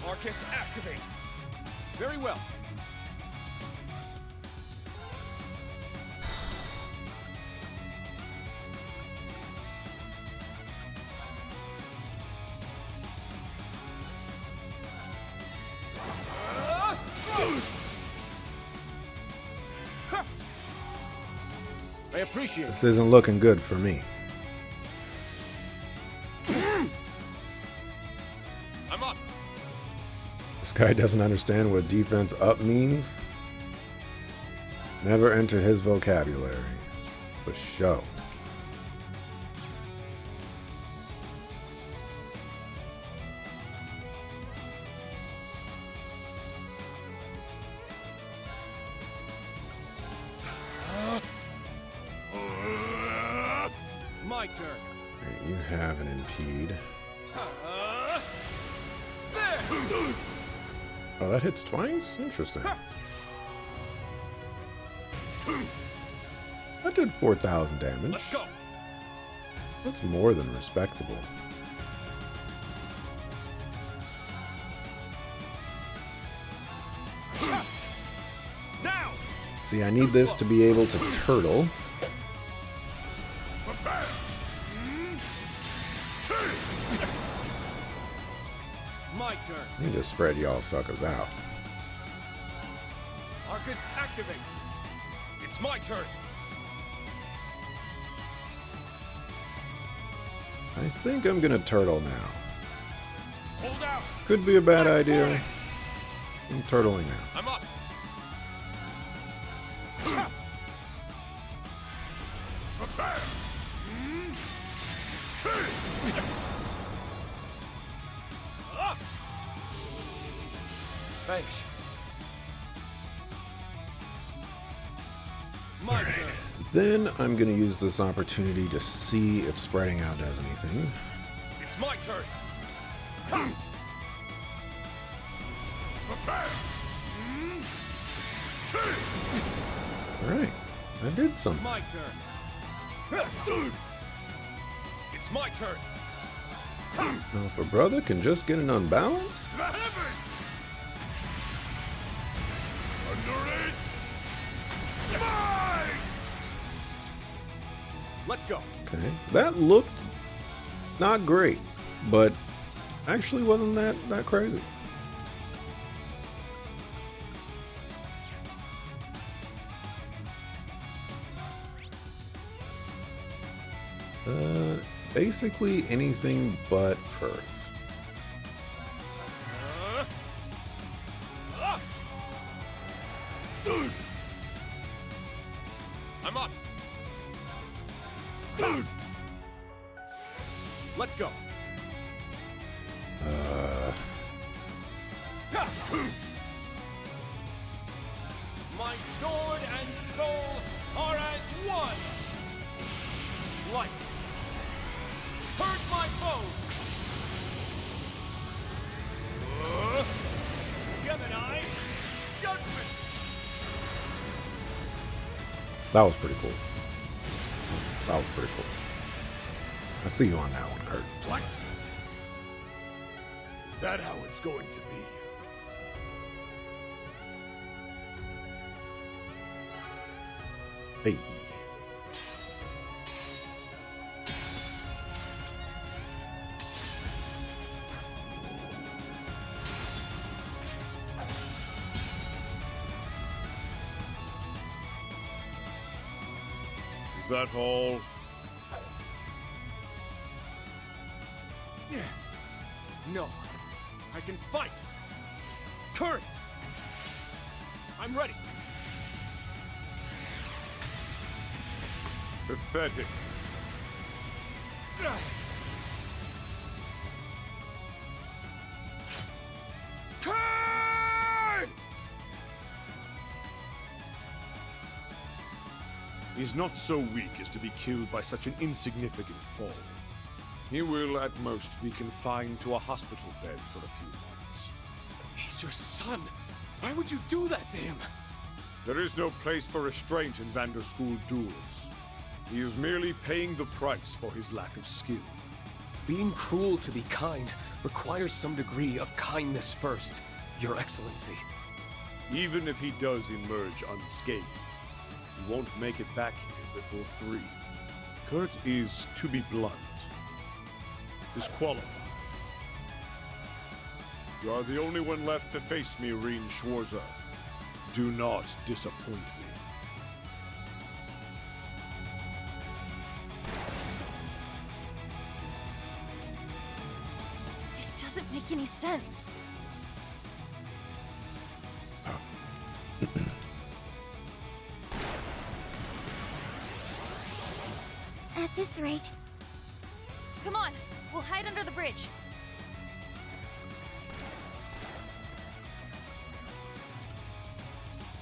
Arcus, activate. Very well. I appreciate it.
This isn't looking good for me.
I'm up.
This guy doesn't understand what defense up means. Never entered his vocabulary. For show.
My turn.
Alright, you have an impede. Oh, that hits twice? Interesting. That did 4,000 damage.
Let's go.
That's more than respectable.
Now.
See, I need this to be able to turtle.
My turn.
I need to spread y'all suckers out.
Arcus, activate. It's my turn.
I think I'm gonna turtle now.
Hold out.
Could be a bad idea. I'm turtling now.
I'm up. Thanks. My turn.
Then I'm gonna use this opportunity to see if spreading out does anything.
It's my turn.
Alright, I did something.
My turn. It's my turn.
Now, if a brother can just get an unbalance,
Let's go.
okay, that looked not great, but actually wasn't that crazy. Basically anything but Earth.
I'm up. Let's go. My sword and soul are as one. Light. Hurt my foes. Gemini. Judgment.
That was pretty cool. That was pretty cool. I see you on that one, Kurt.
What? Is that how it's going to be?
Hey.
Is that all?
No. I can fight. Kurt! I'm ready.
Pathetic.
Kurt!
He's not so weak as to be killed by such an insignificant fall. He will at most be confined to a hospital bed for a few months.
He's your son. Why would you do that to him?
There is no place for restraint in Vanderschool duels. He is merely paying the price for his lack of skill.
Being cruel to be kind requires some degree of kindness first, Your Excellency.
Even if he does emerge unscathed, he won't make it back here before 3. Kurt is, to be blunt, disqualified. You are the only one left to face me, Reen Schwarza. Do not disappoint me.
This doesn't make any sense.
At this rate,
Come on, we'll hide under the bridge.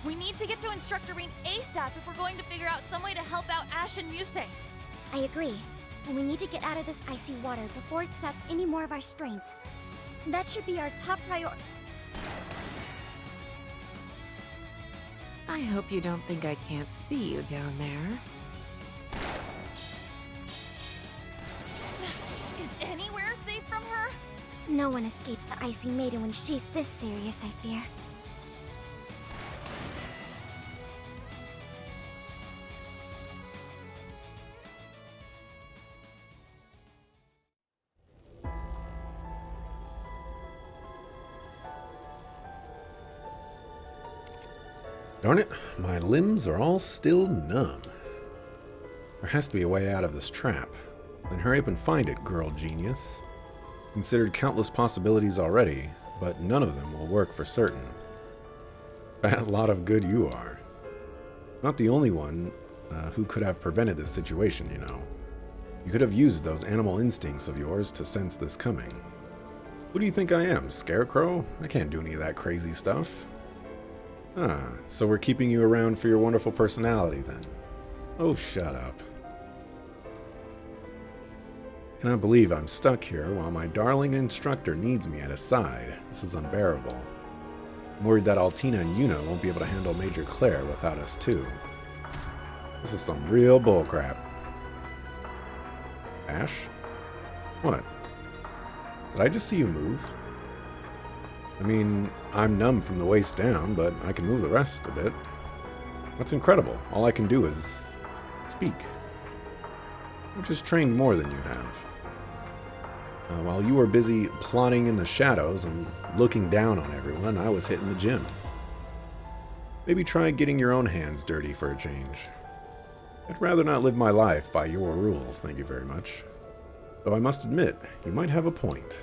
We need to get to Instructor Reen ASAP if we're going to figure out some way to help out Ash and Musei.
I agree. And we need to get out of this icy water before it saps any more of our strength. That should be our top priority.
I hope you don't think I can't see you down there.
Is anywhere safe from her?
No one escapes the Icy Maiden when she's this serious, I fear.
Darn it, my limbs are all still numb. There has to be a way out of this trap. Then hurry up and find it, girl genius. Considered countless possibilities already, but none of them will work for certain. Bad lot of good you are. Not the only one who could have prevented this situation, you know. You could have used those animal instincts of yours to sense this coming. Who do you think I am, Scarecrow? I can't do any of that crazy stuff. Ah, so we're keeping you around for your wonderful personality then. Oh, shut up. Cannot believe I'm stuck here while my darling instructor needs me at his side. This is unbearable. I'm worried that Altina and Yuna won't be able to handle Major Claire without us too. This is some real bullcrap. Ash? What? Did I just see you move? I mean, I'm numb from the waist down, but I can move the rest a bit. That's incredible. All I can do is speak. I've just trained more than you have. While you were busy plotting in the shadows and looking down on everyone, I was hitting the gym. Maybe try getting your own hands dirty for a change. I'd rather not live my life by your rules, thank you very much. Though I must admit, you might have a point.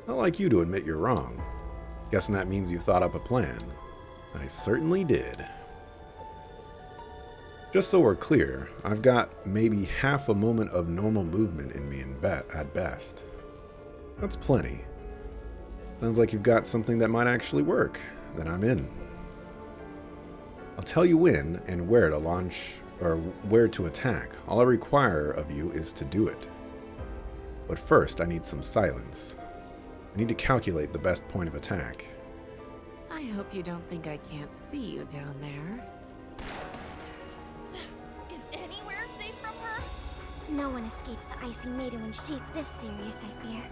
Not like you to admit you're wrong. Guessing that means you thought up a plan. I certainly did. Just so we're clear, I've got maybe half a moment of normal movement in me at best. That's plenty. Sounds like you've got something that might actually work. Then I'm in. I'll tell you when and where to launch, or where to attack. All I require of you is to do it. But first, I need some silence. I need to calculate the best point of attack.
I hope you don't think I can't see you down there.
Is anywhere safe from her?
No one escapes the Icy Maiden when she's this serious, I fear.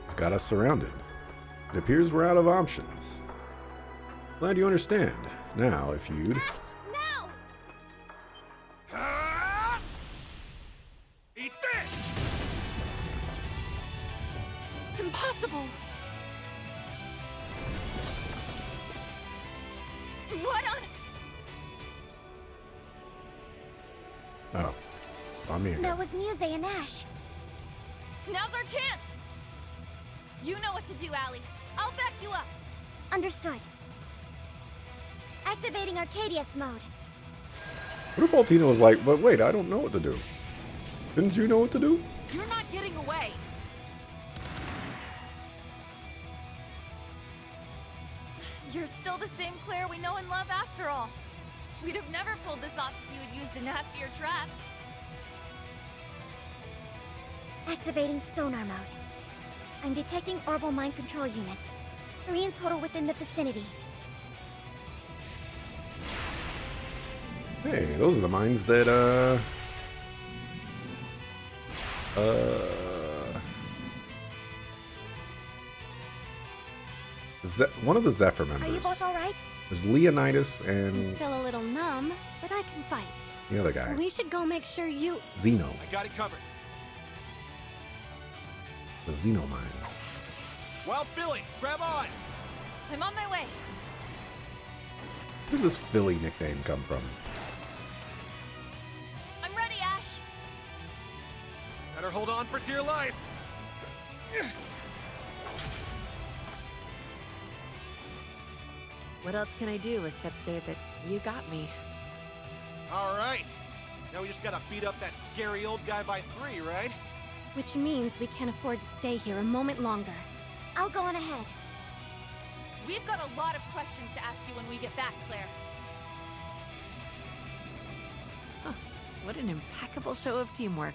It's got us surrounded. It appears we're out of options. Glad you understand. Now, if you'd...
Ash, now!
Eat this!
Impossible! What on...
Oh. On me again.
That was Musei and Ash.
Now's our chance! You know what to do, Allie. I'll back you up.
Understood. Activating Arcadius mode.
What if Altina was like, but wait, I don't know what to do. Didn't you know what to do?
You're not getting away.
You're still the same Claire we know and love after all. We'd have never pulled this off if you had used a nastier trap.
Activating sonar mode. I'm detecting orbital mind control units. 3 in total within the vicinity.
Hey, those are the mines that, one of the Zephyr members.
Are you both alright?
There's Leonidas
I'm
and
still a little numb, but I can fight.
the other guy,
We should go make sure you...
Xeno.
I got it covered.
The Xeno mine.
Wild Billy, grab on!
I'm on my way.
Where did this Philly nickname come from?
I'm ready, Ash.
Better hold on for dear life.
What else can I do except say that you got me?
All right. Now we just gotta beat up that scary old guy by 3, right?
Which means we can't afford to stay here a moment longer.
I'll go on ahead.
We've got a lot of questions to ask you when we get back, Claire.
Huh. What an impeccable show of teamwork.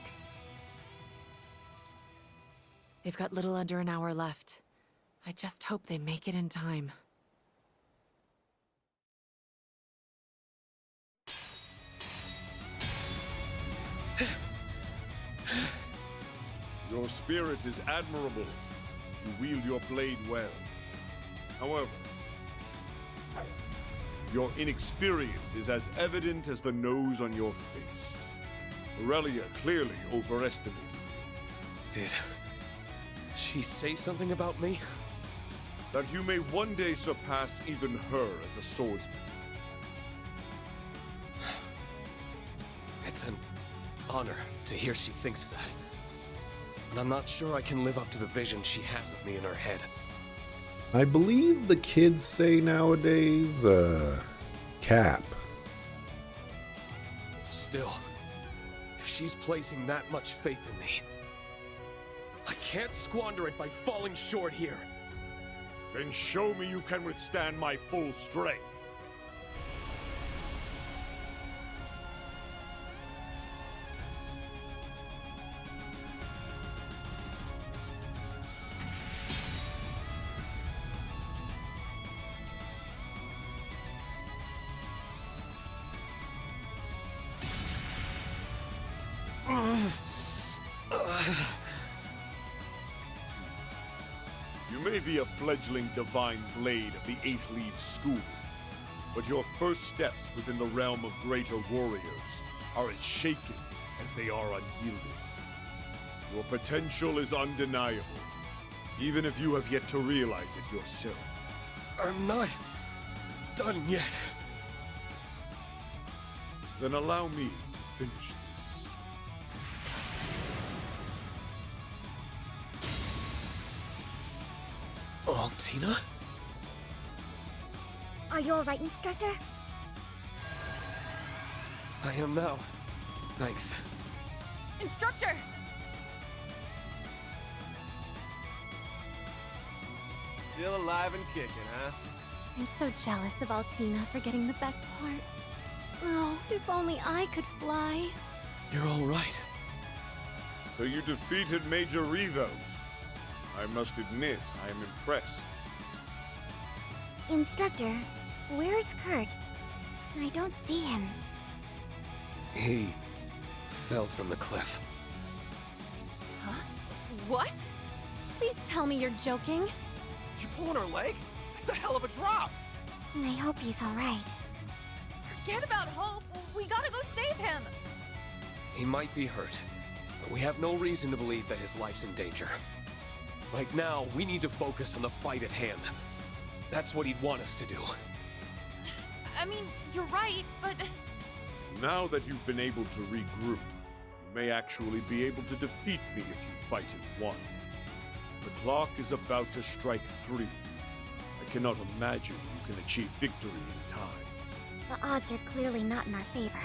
They've got little under an hour left. I just hope they make it in time.
Your spirit is admirable. You wield your blade well. However, your inexperience is as evident as the nose on your face. Aurelia clearly overestimated you.
Did she say something about me?
That you may one day surpass even her as a swordsman.
It's an honor to hear she thinks that. And I'm not sure I can live up to the vision she has of me in her head.
I believe the kids say nowadays, Cap.
Still, if she's placing that much faith in me, I can't squander it by falling short here.
Then show me you can withstand my full strength. You may be a fledgling divine blade of the Eighth-Lead School, but your first steps within the realm of greater warriors are as shaken as they are unyielding. Your potential is undeniable, even if you have yet to realize it yourself.
I'm not done yet.
Then allow me to finish this.
Altina?
Are you alright, Instructor?
I am now. Thanks.
Instructor!
Still alive and kicking, huh?
I'm so jealous of Altina for getting the best part. Oh, if only I could fly.
You're all right.
So you defeated Major Revels. I must admit, I am impressed.
Instructor, where's Kurt? I don't see him.
He fell from the cliff.
Huh? What?
Please tell me you're joking.
You pulling her leg? That's a hell of a drop!
I hope he's alright.
Forget about Hope. We gotta go save him.
He might be hurt, but we have no reason to believe that his life's in danger. Right now, we need to focus on the fight at hand. That's what he'd want us to do.
I mean, you're right, but...
Now that you've been able to regroup, you may actually be able to defeat me if you fight in one. The clock is about to strike 3. I cannot imagine you can achieve victory in time.
The odds are clearly not in our favor.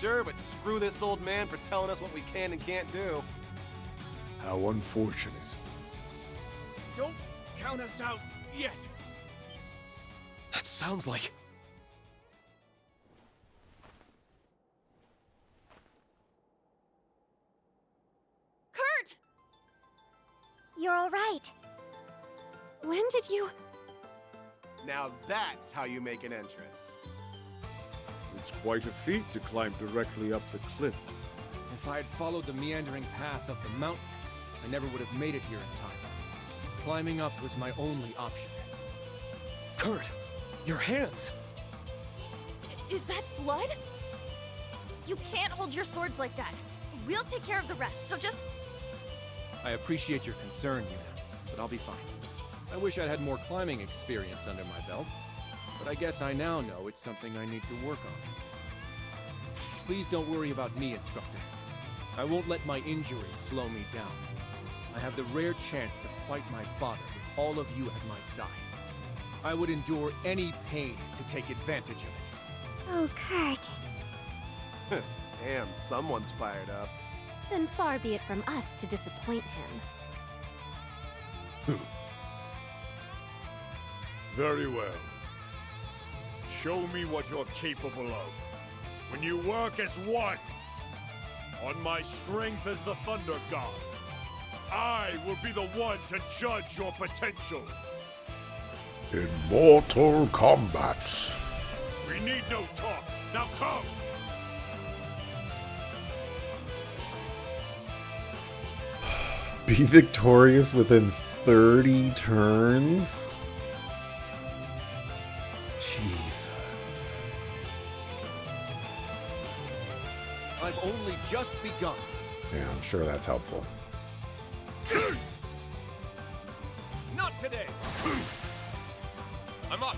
Sure, but screw this old man for telling us what we can and can't do.
How unfortunate.
Don't count us out yet. sounds like...
Kurt!
You're all right.
When did you...
Now that's how you make an entrance.
It's quite a feat to climb directly up the cliff.
If I had followed the meandering path up the mountain, I never would have made it here in time. Climbing up was my only option.
Kurt, your hands!
Is that blood? You can't hold your swords like that. We'll take care of the rest, so just...
I appreciate your concern, Yuna, but I'll be fine. I wish I'd had more climbing experience under my belt, but I guess I now know it's something I need to work on. Please don't worry about me, Instructor. I won't let my injuries slow me down. I have the rare chance to fight my father with all of you at my side. I would endure any pain to take advantage of it.
Oh, Kurt.
Damn, someone's fired up.
Then far be it from us to disappoint him.
Very well. Show me what you're capable of. When you work as one, on my strength as the Thunder God, I will be the one to judge your potential.
In Mortal Kombat.
We need no talk. Now come!
Be victorious within 30 turns? Jesus.
I've only just begun.
Yeah, I'm sure that's helpful.
Not today!
I'm up!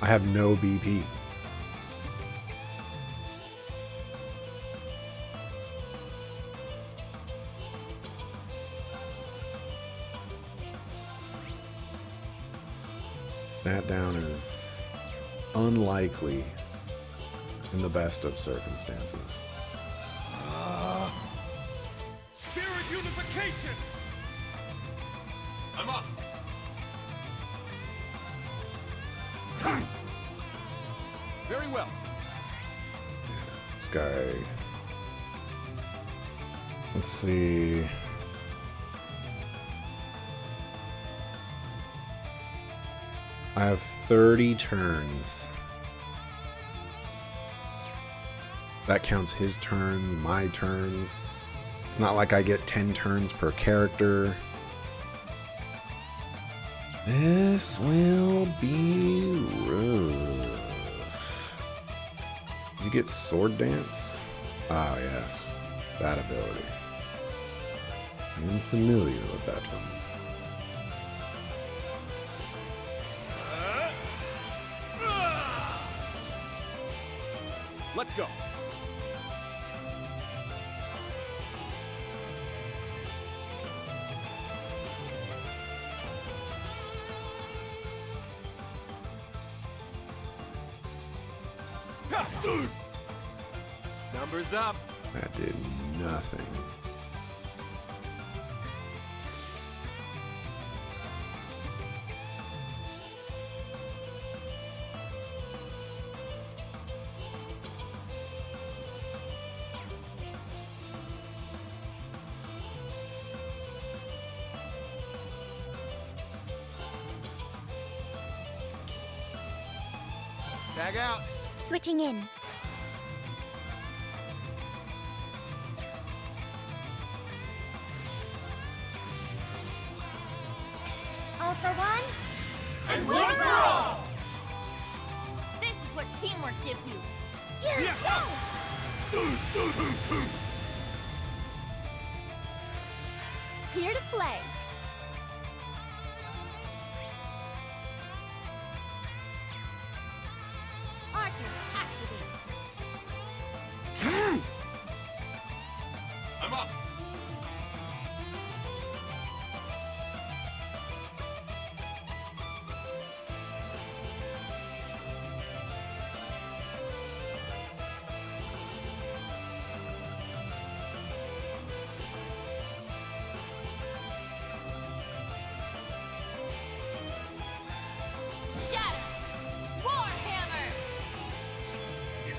I have no BP. That down is unlikely in the best of circumstances.
Spirit unification! I'm up!
Very well.
This guy. Let's see. I have 30 turns. That counts his turn, my turns. It's not like I get 10 turns per character. This will be rough. Did you get Sword Dance? Ah, yes. That ability. I'm familiar with that one.
Let's go.
Numbers up.
That did nothing.
Tag out.
Switching in. All for one?
And one for all! This is what teamwork gives you.
Here to play.
Arcus, activate.
I'm up!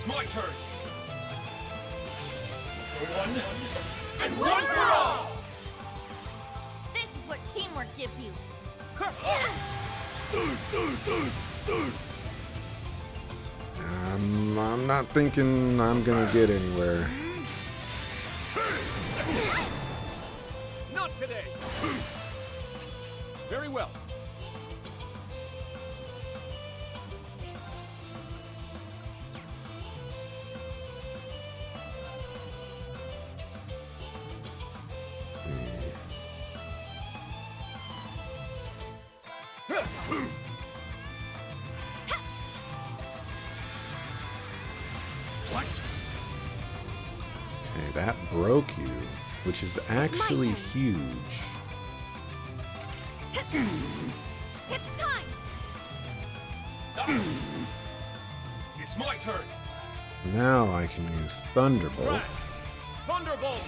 It's my turn. For one,
And one for all! This is what teamwork gives you.
I'm not thinking I'm gonna get anywhere.
Not today. Very well.
what?
Hey, that broke you, which is actually huge.
It's time!
It's my turn.
Now I can use Thunderbolt.
Crash! Thunderbolt!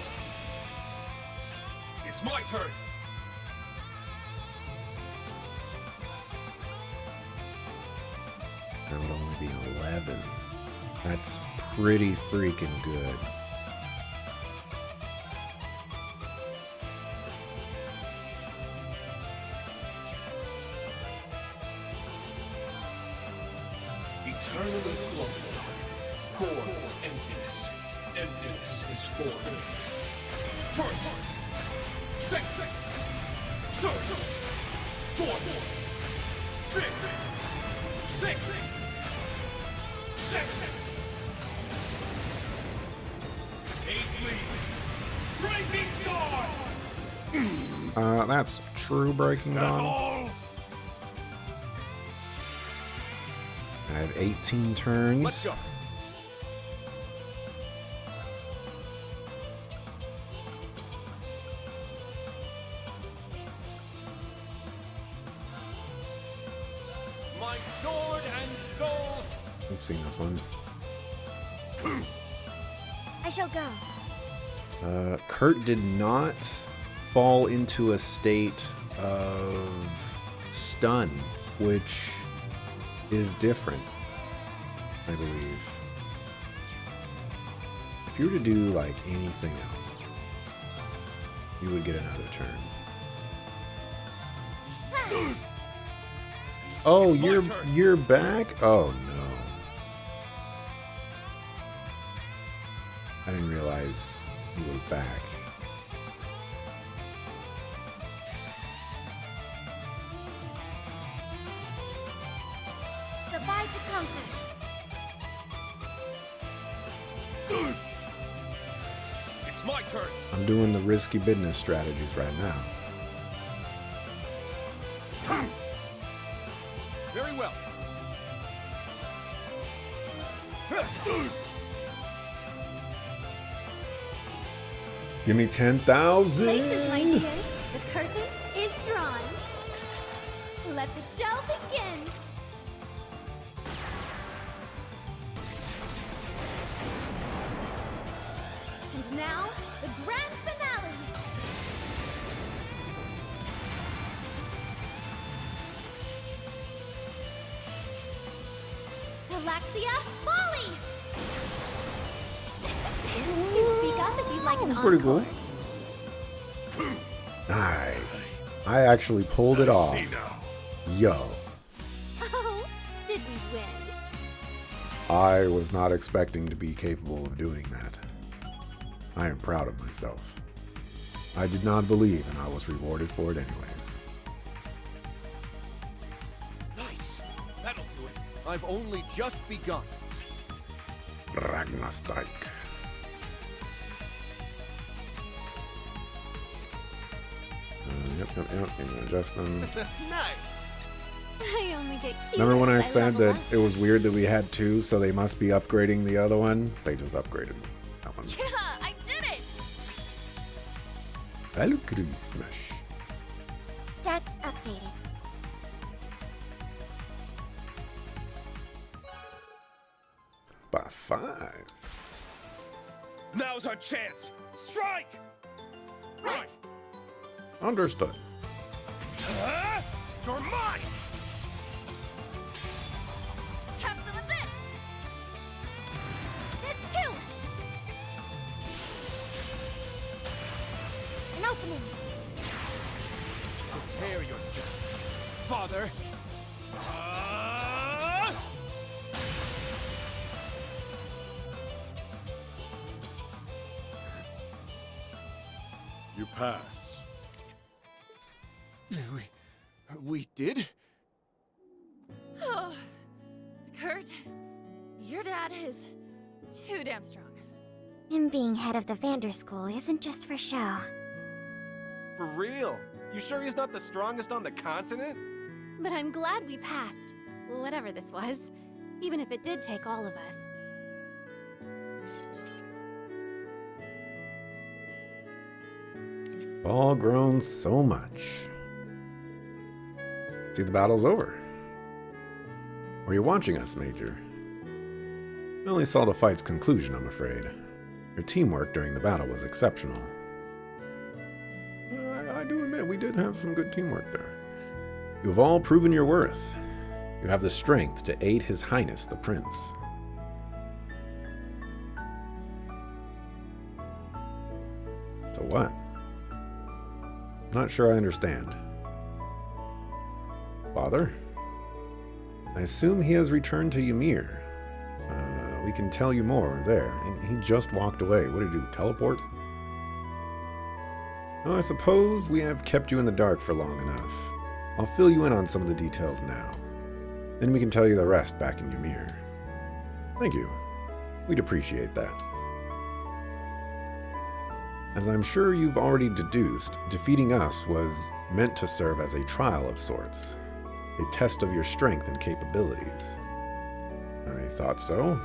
It's my turn.
That would only be 11. That's pretty freaking good.
Eternally flowing. Core is emptiness. Emptiness is form. First, second, third, fourth, fifth, sixth, seventh, 8 leaves. Breaking guard.
That's true breaking dawn.
All.
I have 18 turns.
Let's go. My sword and soul.
We've seen this one.
I shall go.
Kurt did not fall into a state of stun, which is different, I believe. If you were to do like anything else, you would get another turn. Oh,
It's my
you're
turn.
you're back? Oh no. I didn't realize he was back.
Divide to conquer.
It's my turn.
I'm doing the risky business strategies right now.
Very well.
Give me 10,000.
Places, my dears. The curtain is drawn. Let the show begin. And now, the grand finale. Galaxia Folly! Do speak up if you'd like an
Pretty
encore.
cool. Nice. I actually pulled it off.
See now.
Yo,
Oh, did we win?
I was not expecting to be capable of doing that. I am proud of myself. I did not believe, and I was rewarded for it anyways.
Nice. That'll do it.
I've only just begun.
Ragnar Strike. Yep. Can you adjust them?
Nice.
I only get cute
Remember when I
as
said
level
that
up.
it was weird that we had two, so they must be upgrading the other one? They just upgraded that one.
Yeah, I did it!
Valkyrie Smash.
Stats updated.
By 5.
Now's our chance. Strike! Right.
Understood.
You're mine!
Have some of this! happening?
Prepare yourself, Father!
You pass.
We did?
Oh, Kurt, your dad is too damn strong.
Him being head of the Vander School isn't just for show.
For real? You sure he's not the strongest on the continent?
But I'm glad we passed. Whatever this was. Even if it did take all of us.
All grown so much. See, the battle's over. Were you watching us, Major? I only saw the fight's conclusion, I'm afraid. Your teamwork during the battle was exceptional. I do admit we did have some good teamwork there. You have all proven your worth. You have the strength to aid His Highness the Prince. So what? Not sure I understand. Father? I assume he has returned to Ymir. We can tell you more there. And he just walked away. What did he do? Teleport? Well, I suppose we have kept you in the dark for long enough. I'll fill you in on some of the details now. Then we can tell you the rest back in Ymir. Thank you. We'd appreciate that. As I'm sure you've already deduced, defeating us was meant to serve as a trial of sorts. A test of your strength and capabilities. I thought so.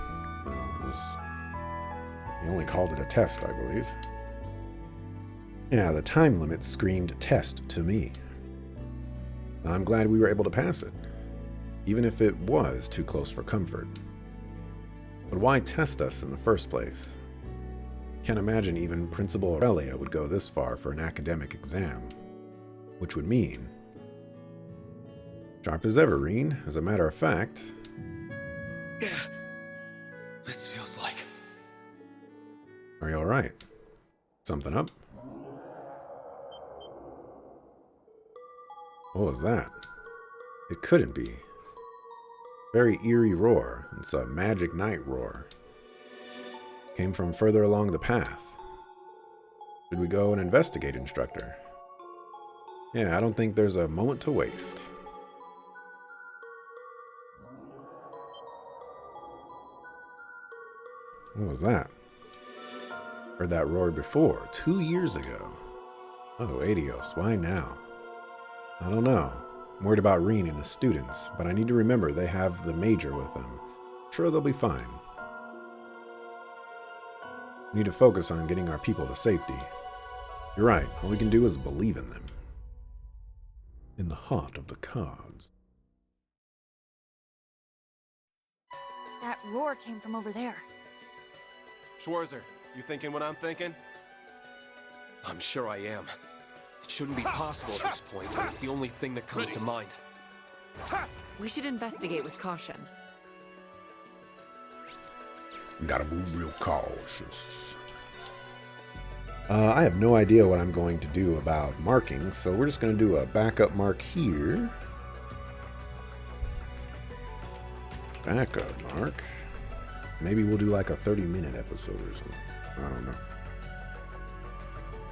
He only called it a test, I believe. Yeah, the time limit screamed test to me. I'm glad we were able to pass it, even if it was too close for comfort. But why test us in the first place? Can't imagine even Principal Aurelia would go this far for an academic exam, which would mean... Sharp as ever, Reen. As a matter of fact...
Yeah. This feels like...
Are you alright? Something up? What was that? It couldn't be. Very eerie roar. It's a magic night roar. Came from further along the path. Should we go and investigate, Instructor? Yeah, I don't think there's a moment to waste. What was that? Heard that roar before, 2 years ago. Oh, adios, why now? I don't know. I'm worried about Reen and the students, but I need to remember they have the Major with them. Sure, they'll be fine. We need to focus on getting our people to safety. You're right, all we can do is believe in them. In the heart of the cards.
That roar came from over there.
Schwarzer, you thinking what I'm thinking?
I'm sure I am. It shouldn't be possible at this point, but it's the only thing that comes to mind.
We should investigate with caution.
Gotta move real cautious. I have no idea what I'm going to do about markings, so we're just going to do a backup mark here. Backup mark. Maybe we'll do like a 30-minute episode or something. I don't know.